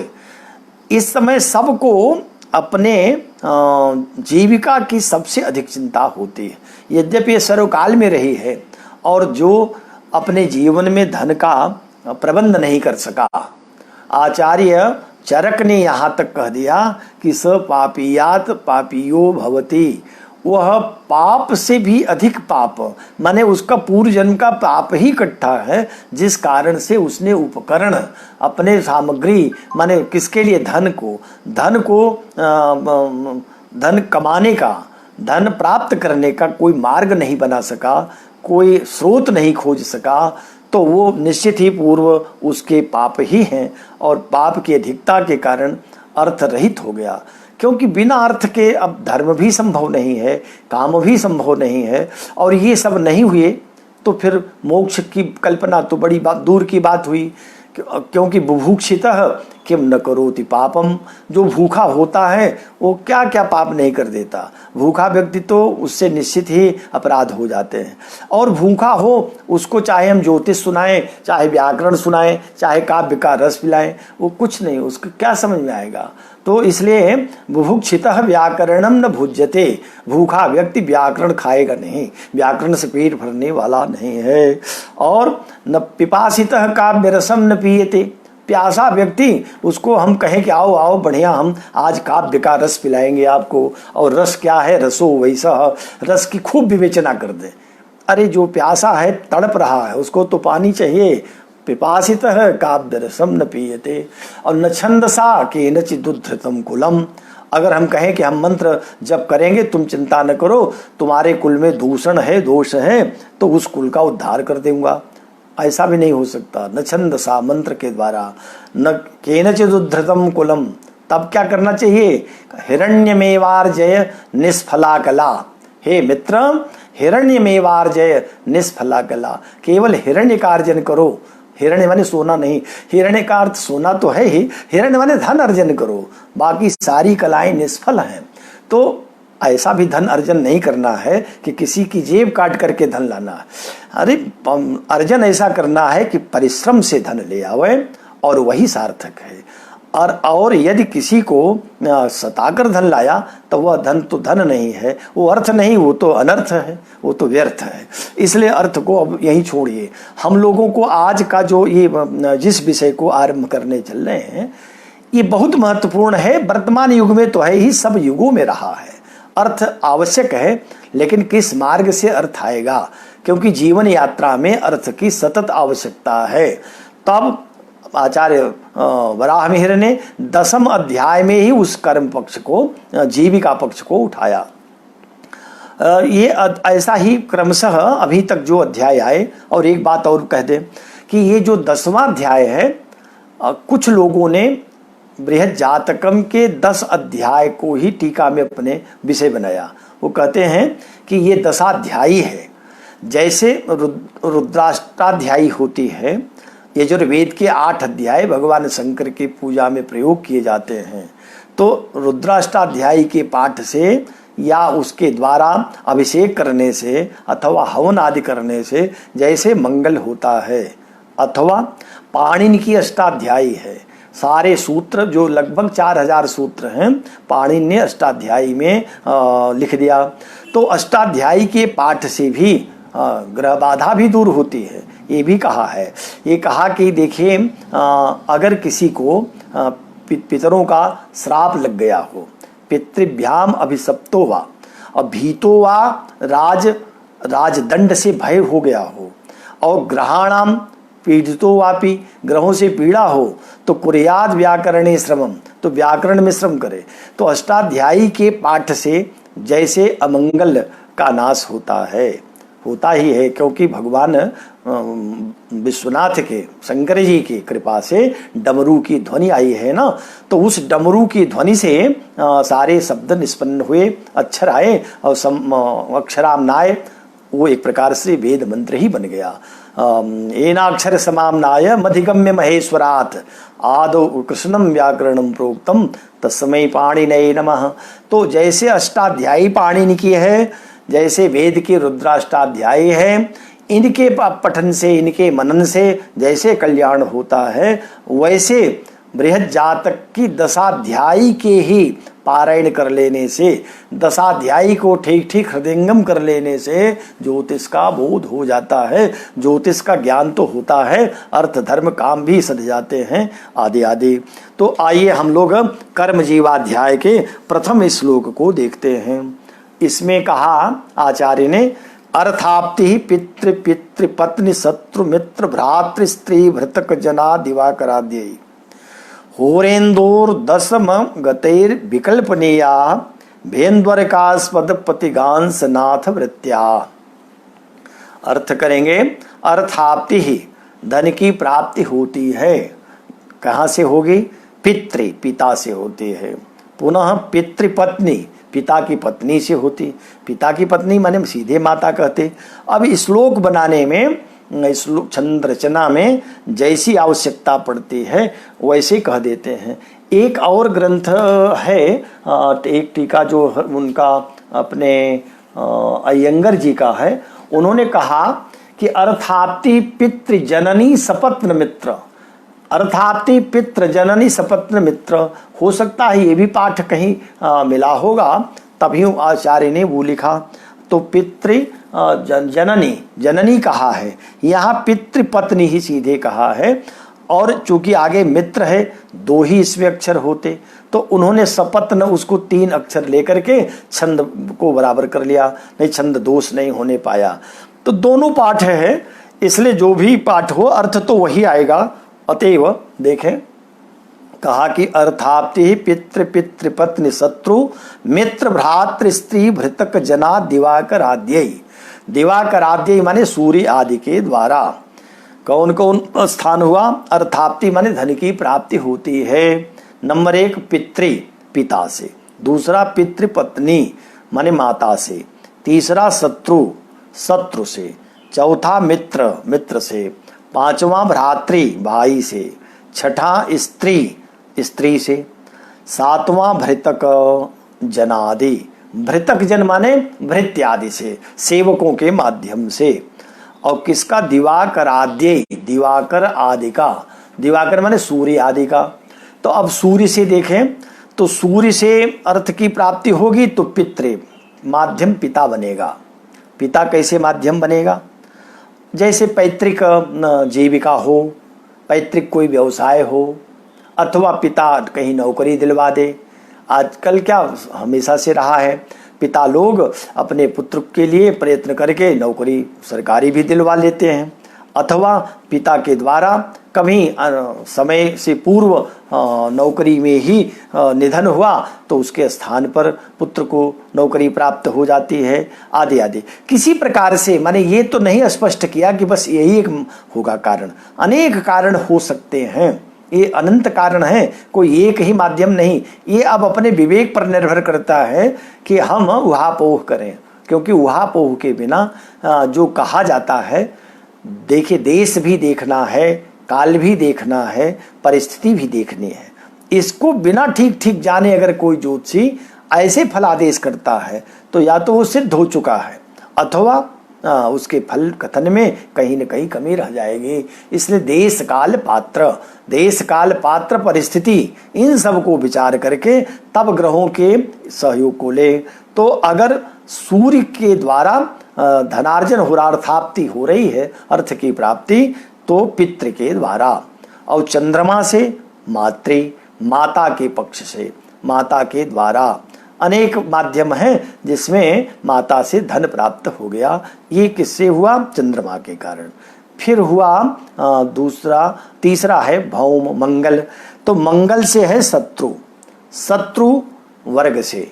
इस समय सबको अपने जीविका की सबसे अधिक चिंता होती है। यद्यपि ये सर्वकाल में रही है, और जो अपने जीवन में धन का प्रबंध नहीं कर सका, आचार्य चरक ने यहाँ तक कह दिया कि स पापीयात पापियो भवति, वह पाप से भी अधिक पाप, माने उसका पूर्व जन्म का पाप ही इकट्ठा है, जिस कारण से उसने उपकरण अपने सामग्री माने किसके लिए, धन कमाने का, धन प्राप्त करने का कोई मार्ग नहीं बना सका, कोई स्रोत नहीं खोज सका, तो वो निश्चित ही पूर्व उसके पाप ही हैं, और पाप की अधिकता के कारण अर्थ रहित हो गया। क्योंकि बिना अर्थ के अब धर्म भी संभव नहीं है, काम भी संभव नहीं है, और ये सब नहीं हुए तो फिर मोक्ष की कल्पना तो बड़ी बात दूर की बात हुई। क्योंकि बुभुक्षितः किम न करोति पापम, जो भूखा होता है वो क्या क्या पाप नहीं कर देता, भूखा व्यक्ति तो उससे निश्चित ही अपराध हो जाते हैं। और भूखा हो उसको चाहे हम ज्योतिष सुनाएं, चाहे व्याकरण सुनाएं, चाहे काव्य का रस पिलाएं, वो कुछ नहीं, उसको क्या समझ में आएगा। तो इसलिए बुभुक्षितः व्याकरणम न भुज्यते, भूखा व्यक्ति व्याकरण खाएगा नहीं, व्याकरण से पेट भरने वाला नहीं है। और न पिपासितः काव्य रसम न पीयते, प्यासा व्यक्ति उसको हम कहें कि आओ आओ बढ़िया हम आज काव्य का रस पिलाएंगे आपको, और रस क्या है, रसो वैसा, रस की खूब विवेचना कर दे। अरे जो प्यासा है, तड़प रहा है, उसको तो पानी चाहिए। पिपासितः काव्य रसम न पीयते और न छंदसा केनचित् उद्धृतं कुलम, अगर हम कहें कि हम मंत्र जब करेंगे तुम चिंता न करो, तुम्हारे कुल में दूषण है, दोष है, तो उस कुल का उद्धार कर दूंगा, ऐसा भी नहीं हो सकता। न छंदसा, मंत्र के द्वारा, न केनचित् उद्धृतं कुलम, तब क्या करना चाहिए, हिरण्यमेवार्जय निष्फला कला। हे मित्र, हिरण्यमेवार्जय निष्फला कला, केवल हिरण्य का अर्जन करो। हिरण्य माने सोना नहीं, हिरण्य का अर्थ सोना तो है ही, हिरण्य माने धन अर्जन करो, बाकी सारी कलाएं निष्फल हैं। तो ऐसा भी धन अर्जन नहीं करना है कि किसी की जेब काट करके धन लाना है। अरे अर्जन ऐसा करना है कि परिश्रम से धन ले आवे, और वही सार्थक है। और यदि किसी को सताकर धन लाया तो वह धन तो धन नहीं है, वो अर्थ नहीं, वो तो अनर्थ है, वो तो व्यर्थ है। इसलिए अर्थ को अब यहीं छोड़िए। हम लोगों को आज का जो ये जिस विषय को आरंभ करने चल रहे हैं ये बहुत महत्वपूर्ण है। वर्तमान युग में तो है ही, सब युगों में रहा है। अर्थ आवश्यक है, लेकिन किस मार्ग से अर्थ आएगा, क्योंकि जीवन यात्रा में अर्थ की सतत आवश्यकता है। तब आचार्य वराहमिहिर ने 10वें अध्याय में ही उस कर्म पक्ष को, जीविका पक्ष को उठाया। ये ऐसा ही क्रमशः अभी तक जो अध्याय आए। और एक बात और कह दें कि ये जो 10वां अध्याय है, कुछ लोगों ने बृहद जातकम के 10 अध्याय को ही टीका में अपने विषय बनाया। वो कहते हैं कि ये 10अध्यायी है। जैसे रुद्राष्टाध्यायी होती है, यजुर्वेद के 8 अध्याय भगवान शंकर की पूजा में प्रयोग किए जाते हैं। तो रुद्राष्टाध्यायी के पाठ से या उसके द्वारा अभिषेक करने से अथवा हवन आदि करने से जैसे मंगल होता है। अथवा पाणिनि की अष्टाध्यायी है। सारे सूत्र जो लगभग 4000 सूत्र हैं, पाणिनि ने अष्टाध्यायी में लिख दिया। तो अष्टाध्यायी के पाठ से भी ग्रह बाधा भी दूर होती है, ये भी कहा है। ये कहा कि देखिए, अगर किसी को पितरों का श्राप लग गया हो, पितृभ्याम अभिशप्तो वा, अभीतो वा राजदंड से भय हो गया हो, और ग्रहाणाम पीड़ितो वापी, ग्रहों से पीड़ा हो, तो कुर्याद व्याकरणे श्रमम, तो व्याकरण में श्रम करे। तो अष्टाध्यायी के पाठ से जैसे अमंगल का नाश होता है, होता ही है, क्योंकि भगवान विश्वनाथ के, शंकर जी की कृपा से डमरू की ध्वनि आई है ना, तो उस डमरू की ध्वनि से सारे शब्द निष्पन्न हुए, अक्षर आए, और अक्षरामनाय वो एक प्रकार से वेद मंत्र ही बन गया। एनाक्षर समामनाय मधिगम्य महेश्वरात् आदौ कृष्णम व्याकरणम प्रोक्तम तस्मै पाणिनये नमः। तो जैसे अष्टाध्यायी पाणिनि की है, जैसे वेद की रुद्राष्टाध्यायी है, इनके पठन से, इनके मनन से जैसे कल्याण होता है, वैसे बृहद जातक की 10अध्यायी के ही पारायण कर लेने से, 10अध्यायी को ठीक ठीक हृदयंगम कर लेने से ज्योतिष का बोध हो जाता है, ज्योतिष का ज्ञान तो होता है, अर्थ धर्म काम भी सध जाते हैं, आदि आदि। तो आइए हम लोग कर्म जीवाध्याय के प्रथम श्लोक को देखते हैं। इसमें कहा आचार्य ने, अर्थाप्ति पितृ पितृ पत्नी शत्रु मित्र भ्रातृ स्त्री भृतक जना दिवाकराद्ययी होरेन्दोर दशम गतेर विकल्पनीया भेन्द्वरकास्पद पतिगांस नाथ वृत्या। अर्थ करेंगे, अर्थाप्ति ही धन की प्राप्ति होती है। कहाँ से होगी? पितृ, पिता से होती है। पुनः पितृपत्नी, पिता की पत्नी से होती। पिता की पत्नी माने सीधे माता कहते। अब श्लोक बनाने में, श्लोक छंद रचना में जैसी आवश्यकता पड़ती है वैसे कह देते हैं। एक और ग्रंथ है, एक टीका जो उनका अपने अयंगर जी का है, उन्होंने कहा कि अर्थाप्ति पितृ जननी सपत्न मित्र, अर्थाप्ति पितृ जननी सपत्न मित्र। हो सकता है ये भी पाठ कहीं मिला होगा, तभी आचार्य ने वो लिखा। तो पितृ जननी, जननी कहा है, यहाँ पितृपत्नी ही सीधे कहा है। और चूंकि आगे मित्र है, 2 ही इसमें अक्षर होते, तो उन्होंने सपत्न उसको 3 अक्षर लेकर के छंद को बराबर कर लिया, नहीं छंद दोष नहीं होने पाया। तो दोनों पाठ है, इसलिए जो भी पाठ हो अर्थ तो वही आएगा। अतएव देखें, कहा कि अर्थाप्ति पितृ पितृपत्नी शत्रु मित्र भ्रातृ स्त्री भृतक जना दिवाकर आद्ययी। दिवाकर आद्ययी माने सूर्य आदि के द्वारा। कौन कौन स्थान हुआ? अर्थाप्ति माने धन की प्राप्ति होती है। नंबर 1 पितृ, पिता से। दूसरा पितृपत्नी माने माता से। तीसरा शत्रु, शत्रु से। चौथा मित्र, मित्र से। 5वां भ्रातृ, भाई से। 6ठा स्त्री, स्त्री से। 7वां भृतक जनादि, भृतक जन माने भृत्यादि से, सेवकों के माध्यम से। और किसका? दिवाकर आद्य, दिवाकर आदि का। दिवाकर माने सूर्य आदि का। तो अब सूर्य से देखें तो सूर्य से अर्थ की प्राप्ति होगी तो पितृ माध्यम पिता बनेगा। पिता कैसे माध्यम बनेगा? जैसे पैतृक जीविका हो, पैतृक कोई व्यवसाय हो, अथवा पिता कहीं नौकरी दिलवा दे। आजकल क्या हमेशा से रहा है, पिता लोग अपने पुत्र के लिए प्रयत्न करके नौकरी सरकारी भी दिलवा लेते हैं, अथवा पिता के द्वारा कभी समय से पूर्व नौकरी में ही निधन हुआ तो उसके स्थान पर पुत्र को नौकरी प्राप्त हो जाती है, आदि आदि। किसी प्रकार से, माने ये तो नहीं स्पष्ट किया कि बस यही एक होगा कारण, अनेक कारण हो सकते हैं, ये अनंत कारण है, कोई एक ही माध्यम नहीं। ये अब अपने विवेक पर निर्भर करता है कि हम उहापोह करें, क्योंकि उहापोह के बिना जो कहा जाता है, देखिए देश भी देखना है, काल भी देखना है, परिस्थिति भी देखनी है। इसको बिना ठीक ठीक जाने अगर कोई ज्योतिषी ऐसे फलादेश करता है तो या तो वो सिद्ध हो चुका है, अथवा उसके फल कथन में कहीं न कहीं कमी रह जाएगी। इसलिए देश काल पात्र परिस्थिति, इन सब को विचार करके तब ग्रहों के सहयोग को ले। तो अगर सूर्य के द्वारा धनार्जन होरार्थाप्ति हो रही है, अर्थ की प्राप्ति, तो पितृ के द्वारा, और चंद्रमा से माता के पक्ष से, माता के द्वारा अनेक माध्यम हैं जिसमें माता से धन प्राप्त हो गया। ये किससे हुआ? चंद्रमा के कारण। फिर हुआ तीसरा है भौम मंगल। तो मंगल से है शत्रु वर्ग से,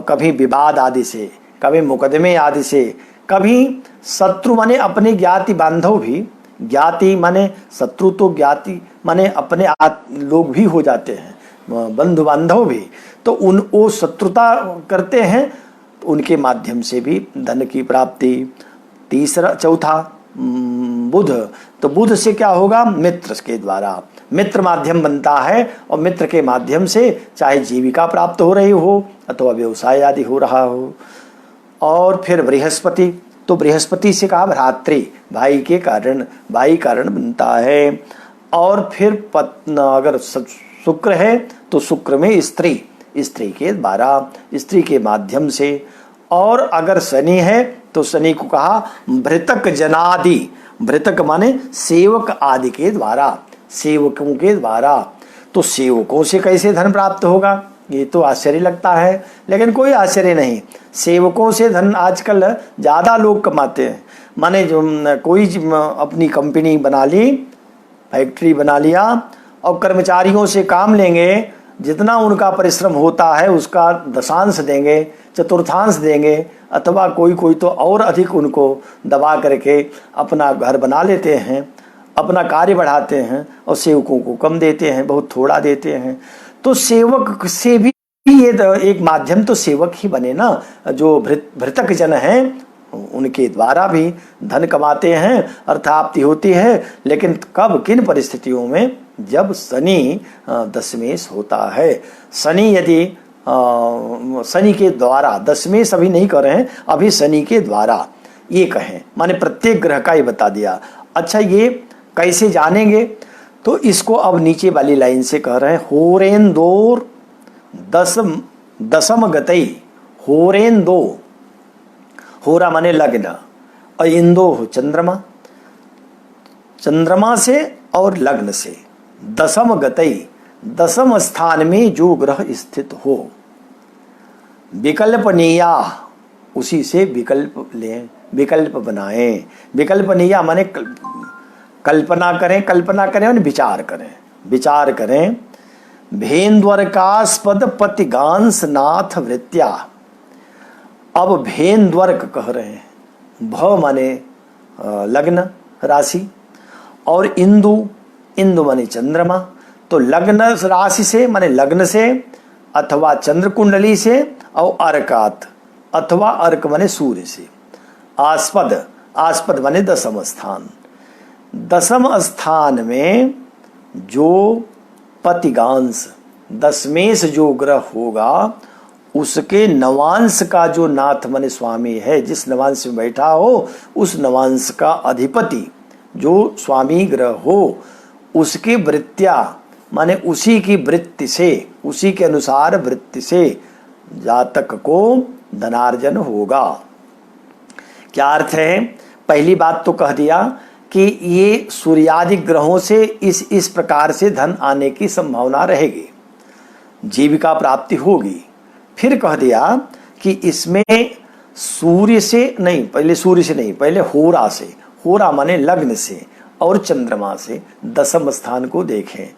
कभी विवाद आदि से, कभी मुकदमे आदि से, कभी शत्रु माने अपने ज्ञाति बांधव भी, ज्ञाति माने शत्रु तो ज्ञाति माने अपने लोग भी हो जाते हैं, बंधु बांधव भी, तो वो शत्रुता करते हैं, तो उनके माध्यम से भी धन की प्राप्ति। चौथा बुध। तो बुध से क्या होगा? मित्र के द्वारा, मित्र माध्यम बनता है, और मित्र के माध्यम से चाहे जीविका प्राप्त हो रही हो अथवा व्यवसाय आदि हो रहा हो। और फिर बृहस्पति। तो बृहस्पति से कहा भ्रातृ, भाई के कारण, भाई कारण बनता है। और फिर अगर शुक्र है तो शुक्र में स्त्री के द्वारा, स्त्री के माध्यम से। और अगर शनि है तो शनि को कहा भृतक जनादि, भृतक माने सेवक आदि के द्वारा, सेवकों के द्वारा। तो सेवकों से कैसे धन प्राप्त होगा? ये तो आश्चर्य लगता है, लेकिन कोई आश्चर्य नहीं। सेवकों से धन आजकल ज़्यादा लोग कमाते हैं। माने जो कोई अपनी कंपनी बना ली, फैक्ट्री बना लिया, और कर्मचारियों से काम लेंगे, जितना उनका परिश्रम होता है उसका दशांश देंगे, चतुर्थांश देंगे, अथवा कोई तो और अधिक उनको दबा करके अपना घर बना लेते हैं, अपना कार्य बढ़ाते हैं, और सेवकों को कम देते हैं, बहुत थोड़ा देते हैं। तो सेवक से भी ये एक माध्यम तो सेवक ही बने ना, जो भृतक जन हैं उनके द्वारा भी धन कमाते हैं, अर्थाप्ति होती है। लेकिन कब, किन परिस्थितियों में? जब शनि दशमेश होता है। शनि यदि शनि के द्वारा, दशमेश अभी नहीं कर रहे हैं, अभी शनि के द्वारा ये कहें, माने प्रत्येक ग्रह का ये बता दिया। अच्छा, ये कैसे जानेंगे? तो इसको अब नीचे वाली लाइन से कह रहे हैं, होरेंदोर दशम गतई। होरेंदो, होरा माने लग्न, और इंदो हो चंद्रमा, चंद्रमा से और लग्न से दशम गतई, दशम स्थान में जो ग्रह स्थित हो, विकल्पनीया, उसी से विकल्प लें, विकल्प बनाएं। विकल्पनीया माने कल्पना करें और विचार करें। भेन्द्वर्कास्पद पतिगांस नाथ वृत्या। अब भेन्द्वर्क कह रहे हैं, भ माने लग्न राशि, और इंदु माने चंद्रमा। तो लग्न राशि से माने लग्न से, अथवा चंद्र कुंडली से, और अर्कात, अथवा अर्क माने सूर्य से। आस्पद माने दशम स्थान। दशम स्थान में जो पतिगांश, दशमेश जो ग्रह होगा, उसके नवांश का जो नाथ माने स्वामी है, जिस नवांश में बैठा हो, उस नवांश का अधिपति जो स्वामी ग्रह हो, उसके वृत्या माने उसी की वृत्ति से, उसी के अनुसार वृत्ति से जातक को धनार्जन होगा। क्या अर्थ है? पहली बात तो कह दिया कि ये सूर्यादि ग्रहों से इस प्रकार से धन आने की संभावना रहेगी, जीविका प्राप्ति होगी। फिर कह दिया कि इसमें सूर्य से नहीं, पहले सूर्य से नहीं, पहले होरा से, होरा माने लग्न से और चंद्रमा से दसम स्थान को देखें।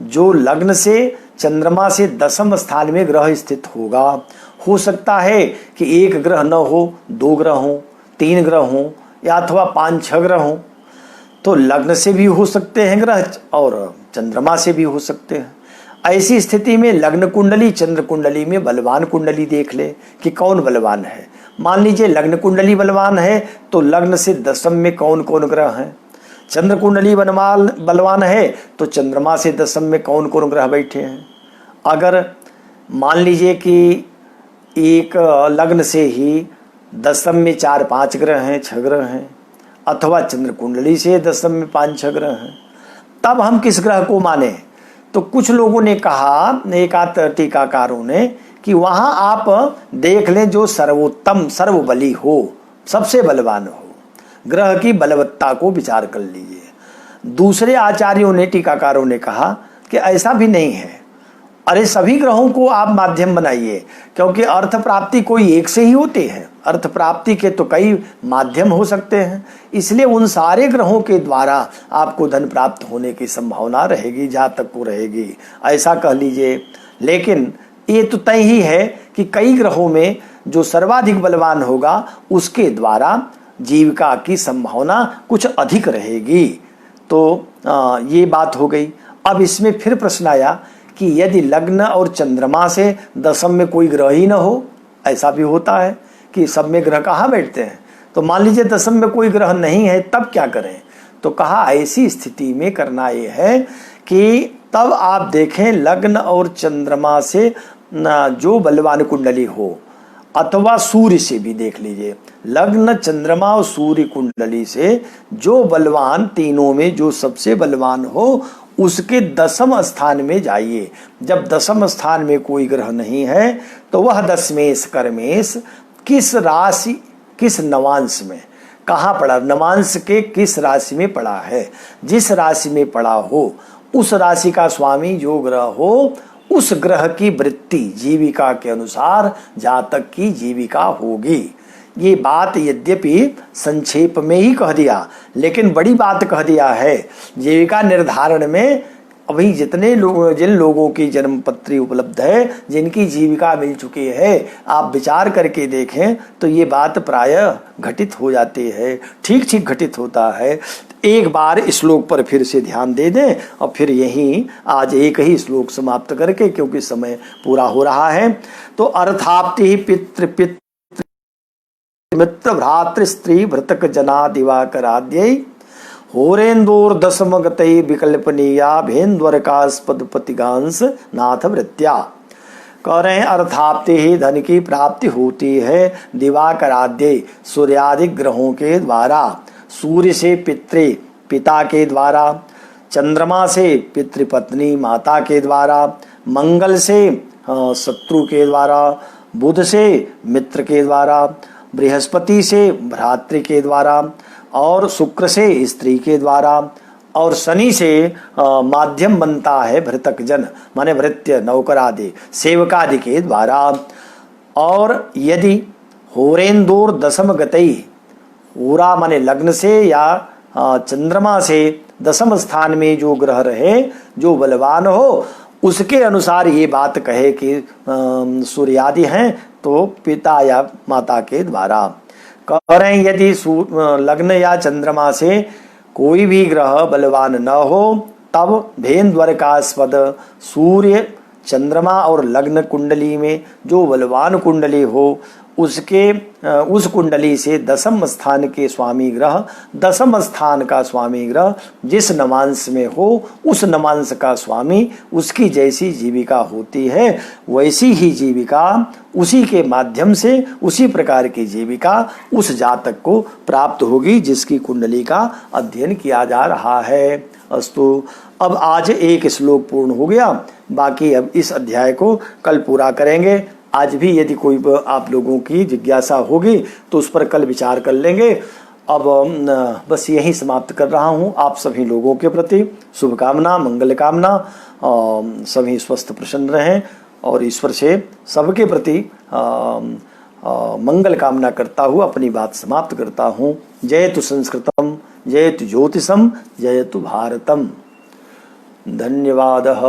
जो लग्न से चंद्रमा से दसम स्थान में ग्रह स्थित होगा, हो सकता है कि एक ग्रह न हो, दो ग्रह हो, तीन ग्रह हो, या अथवा 5-6 ग्रह हो। तो लग्न से भी हो सकते हैं ग्रह और चंद्रमा से भी हो सकते हैं। ऐसी स्थिति में लग्न कुंडली चंद्र कुंडली में बलवान कुंडली देख ले कि कौन बलवान है। मान लीजिए लग्न कुंडली बलवान है तो लग्न से दसम में कौन कौन ग्रह हैं। चंद्र कुंडली बलवान है तो चंद्रमा से दसम में कौन कौन ग्रह बैठे हैं। अगर मान लीजिए कि एक लग्न से ही दसम में 4-5 ग्रह हैं, 6 ग्रह हैं, अथवा चंद्र कुंडली से दसम में 5-6 ग्रह हैं, तब हम किस ग्रह को माने? तो कुछ लोगों ने कहा, एक आध टीकाकारों ने, कि वहां आप देख लें जो सर्वोत्तम सर्वबली हो, सबसे बलवान हो, ग्रह की बलवत्ता को विचार कर लीजिए। दूसरे आचार्यों ने, टीकाकारों ने कहा कि ऐसा भी नहीं है, अरे सभी ग्रहों को आप माध्यम बनाइए, क्योंकि अर्थ प्राप्ति कोई एक से ही होती है, अर्थ प्राप्ति के तो कई माध्यम हो सकते हैं, इसलिए उन सारे ग्रहों के द्वारा आपको धन प्राप्त होने की संभावना रहेगी, जातक को रहेगी, ऐसा कह लीजिए। लेकिन ये तो तय ही है कि कई ग्रहों में जो सर्वाधिक बलवान होगा उसके द्वारा जीविका की संभावना कुछ अधिक रहेगी। तो ये बात हो गई। अब इसमें फिर प्रश्न आया कि यदि लग्न और चंद्रमा से दसम में कोई ग्रह ही न हो, ऐसा भी होता है कि सब में ग्रह कहाँ बैठते हैं, तो मान लीजिए दसम में कोई ग्रह नहीं है, तब क्या करें? तो कहा ऐसी स्थिति में करना ये है कि तब आप देखें लग्न और चंद्रमा से जो बलवान कुंडली हो, अथवा सूर्य से भी देख लीजिए, लग्न चंद्रमा और सूर्य कुंडली से जो बलवान, तीनों में जो सबसे बलवान हो उसके दसम स्थान में जाइए। जब दसम स्थान में कोई ग्रह नहीं है तो वह दशमेश कर्मेश किस राशि, किस नवांश में कहाँ पड़ा, नवांश के किस राशि में पड़ा है, जिस राशि में पड़ा हो उस राशि का स्वामी जो ग्रह हो उस ग्रह की वृत्ति जीविका के अनुसार जातक की जीविका होगी। ये बात यद्यपि संक्षेप में ही कह दिया, लेकिन बड़ी बात कह दिया है। जीविका निर्धारण में अभी जितने लोग, जिन लोगों की जन्मपत्री उपलब्ध है, जिनकी जीविका मिल चुकी है, आप विचार करके देखें तो ये बात प्रायः घटित हो जाती है, ठीक ठीक घटित होता है। एक बार श्लोक पर फिर से ध्यान दे दें और फिर यहीं आज एक ही श्लोक समाप्त करके, क्योंकि समय पूरा हो रहा है। तो अर्थाप्ति पितृ मित्र भ्रातृ स्त्री भृतक जना दिवाकराद्यै होरेन्दोर दशम गतै विकल्पनीया भेन्द्वरकास्पद पतिगांस नाथ वृत्या। कह रहे हैं अर्थाप्ति ही धन की प्राप्ति होती है दिवाकराद्यै सूर्यादि ग्रहों के द्वारा, सूर्य से पितृ पिता के द्वारा, चंद्रमा से पितृपत्नी माता के द्वारा, मंगल से शत्रु के द्वारा, बुध से मित्र के द्वारा, बृहस्पति से भ्रातृ के द्वारा, और शुक्र से स्त्री के द्वारा, और शनि से माध्यम बनता है भृतक जन माने भृत्य नौकर आदि सेवकादि के द्वारा। और यदि होरेन्दोर दशम गतई, होरा माने लग्न से या चंद्रमा से दसम स्थान में जो ग्रह रहे, जो बलवान हो, उसके अनुसार ये बात कहे कि सूर्यादि हैं तो पिता या माता के द्वारा। कह रहे हैं यदि लग्न या चंद्रमा से कोई भी ग्रह बलवान न हो तब भेन्द्वरकास्पद सूर्य चंद्रमा और लग्न कुंडली में जो बलवान कुंडली हो उसके उस कुंडली से दसम स्थान के स्वामी ग्रह, दसम स्थान का स्वामी ग्रह जिस नवांश में हो उस नवांश का स्वामी, उसकी जैसी जीविका होती है वैसी ही जीविका, उसी के माध्यम से उसी प्रकार की जीविका उस जातक को प्राप्त होगी जिसकी कुंडली का अध्ययन किया जा रहा है। अस्तु। अब आज एक श्लोक पूर्ण हो गया, बाकी अब इस अध्याय को कल पूरा करेंगे। आज भी यदि कोई आप लोगों की जिज्ञासा होगी तो उस पर कल विचार कर लेंगे। अब बस यही समाप्त कर रहा हूँ। आप सभी लोगों के प्रति शुभकामना, मंगल कामना, सभी स्वस्थ प्रसन्न रहें और ईश्वर से सबके प्रति मंगल कामना करता हुआ अपनी बात समाप्त करता हूँ। जयतु संस्कृतम, जयतु ज्योतिषम, जयतु भारतम। धन्यवादः।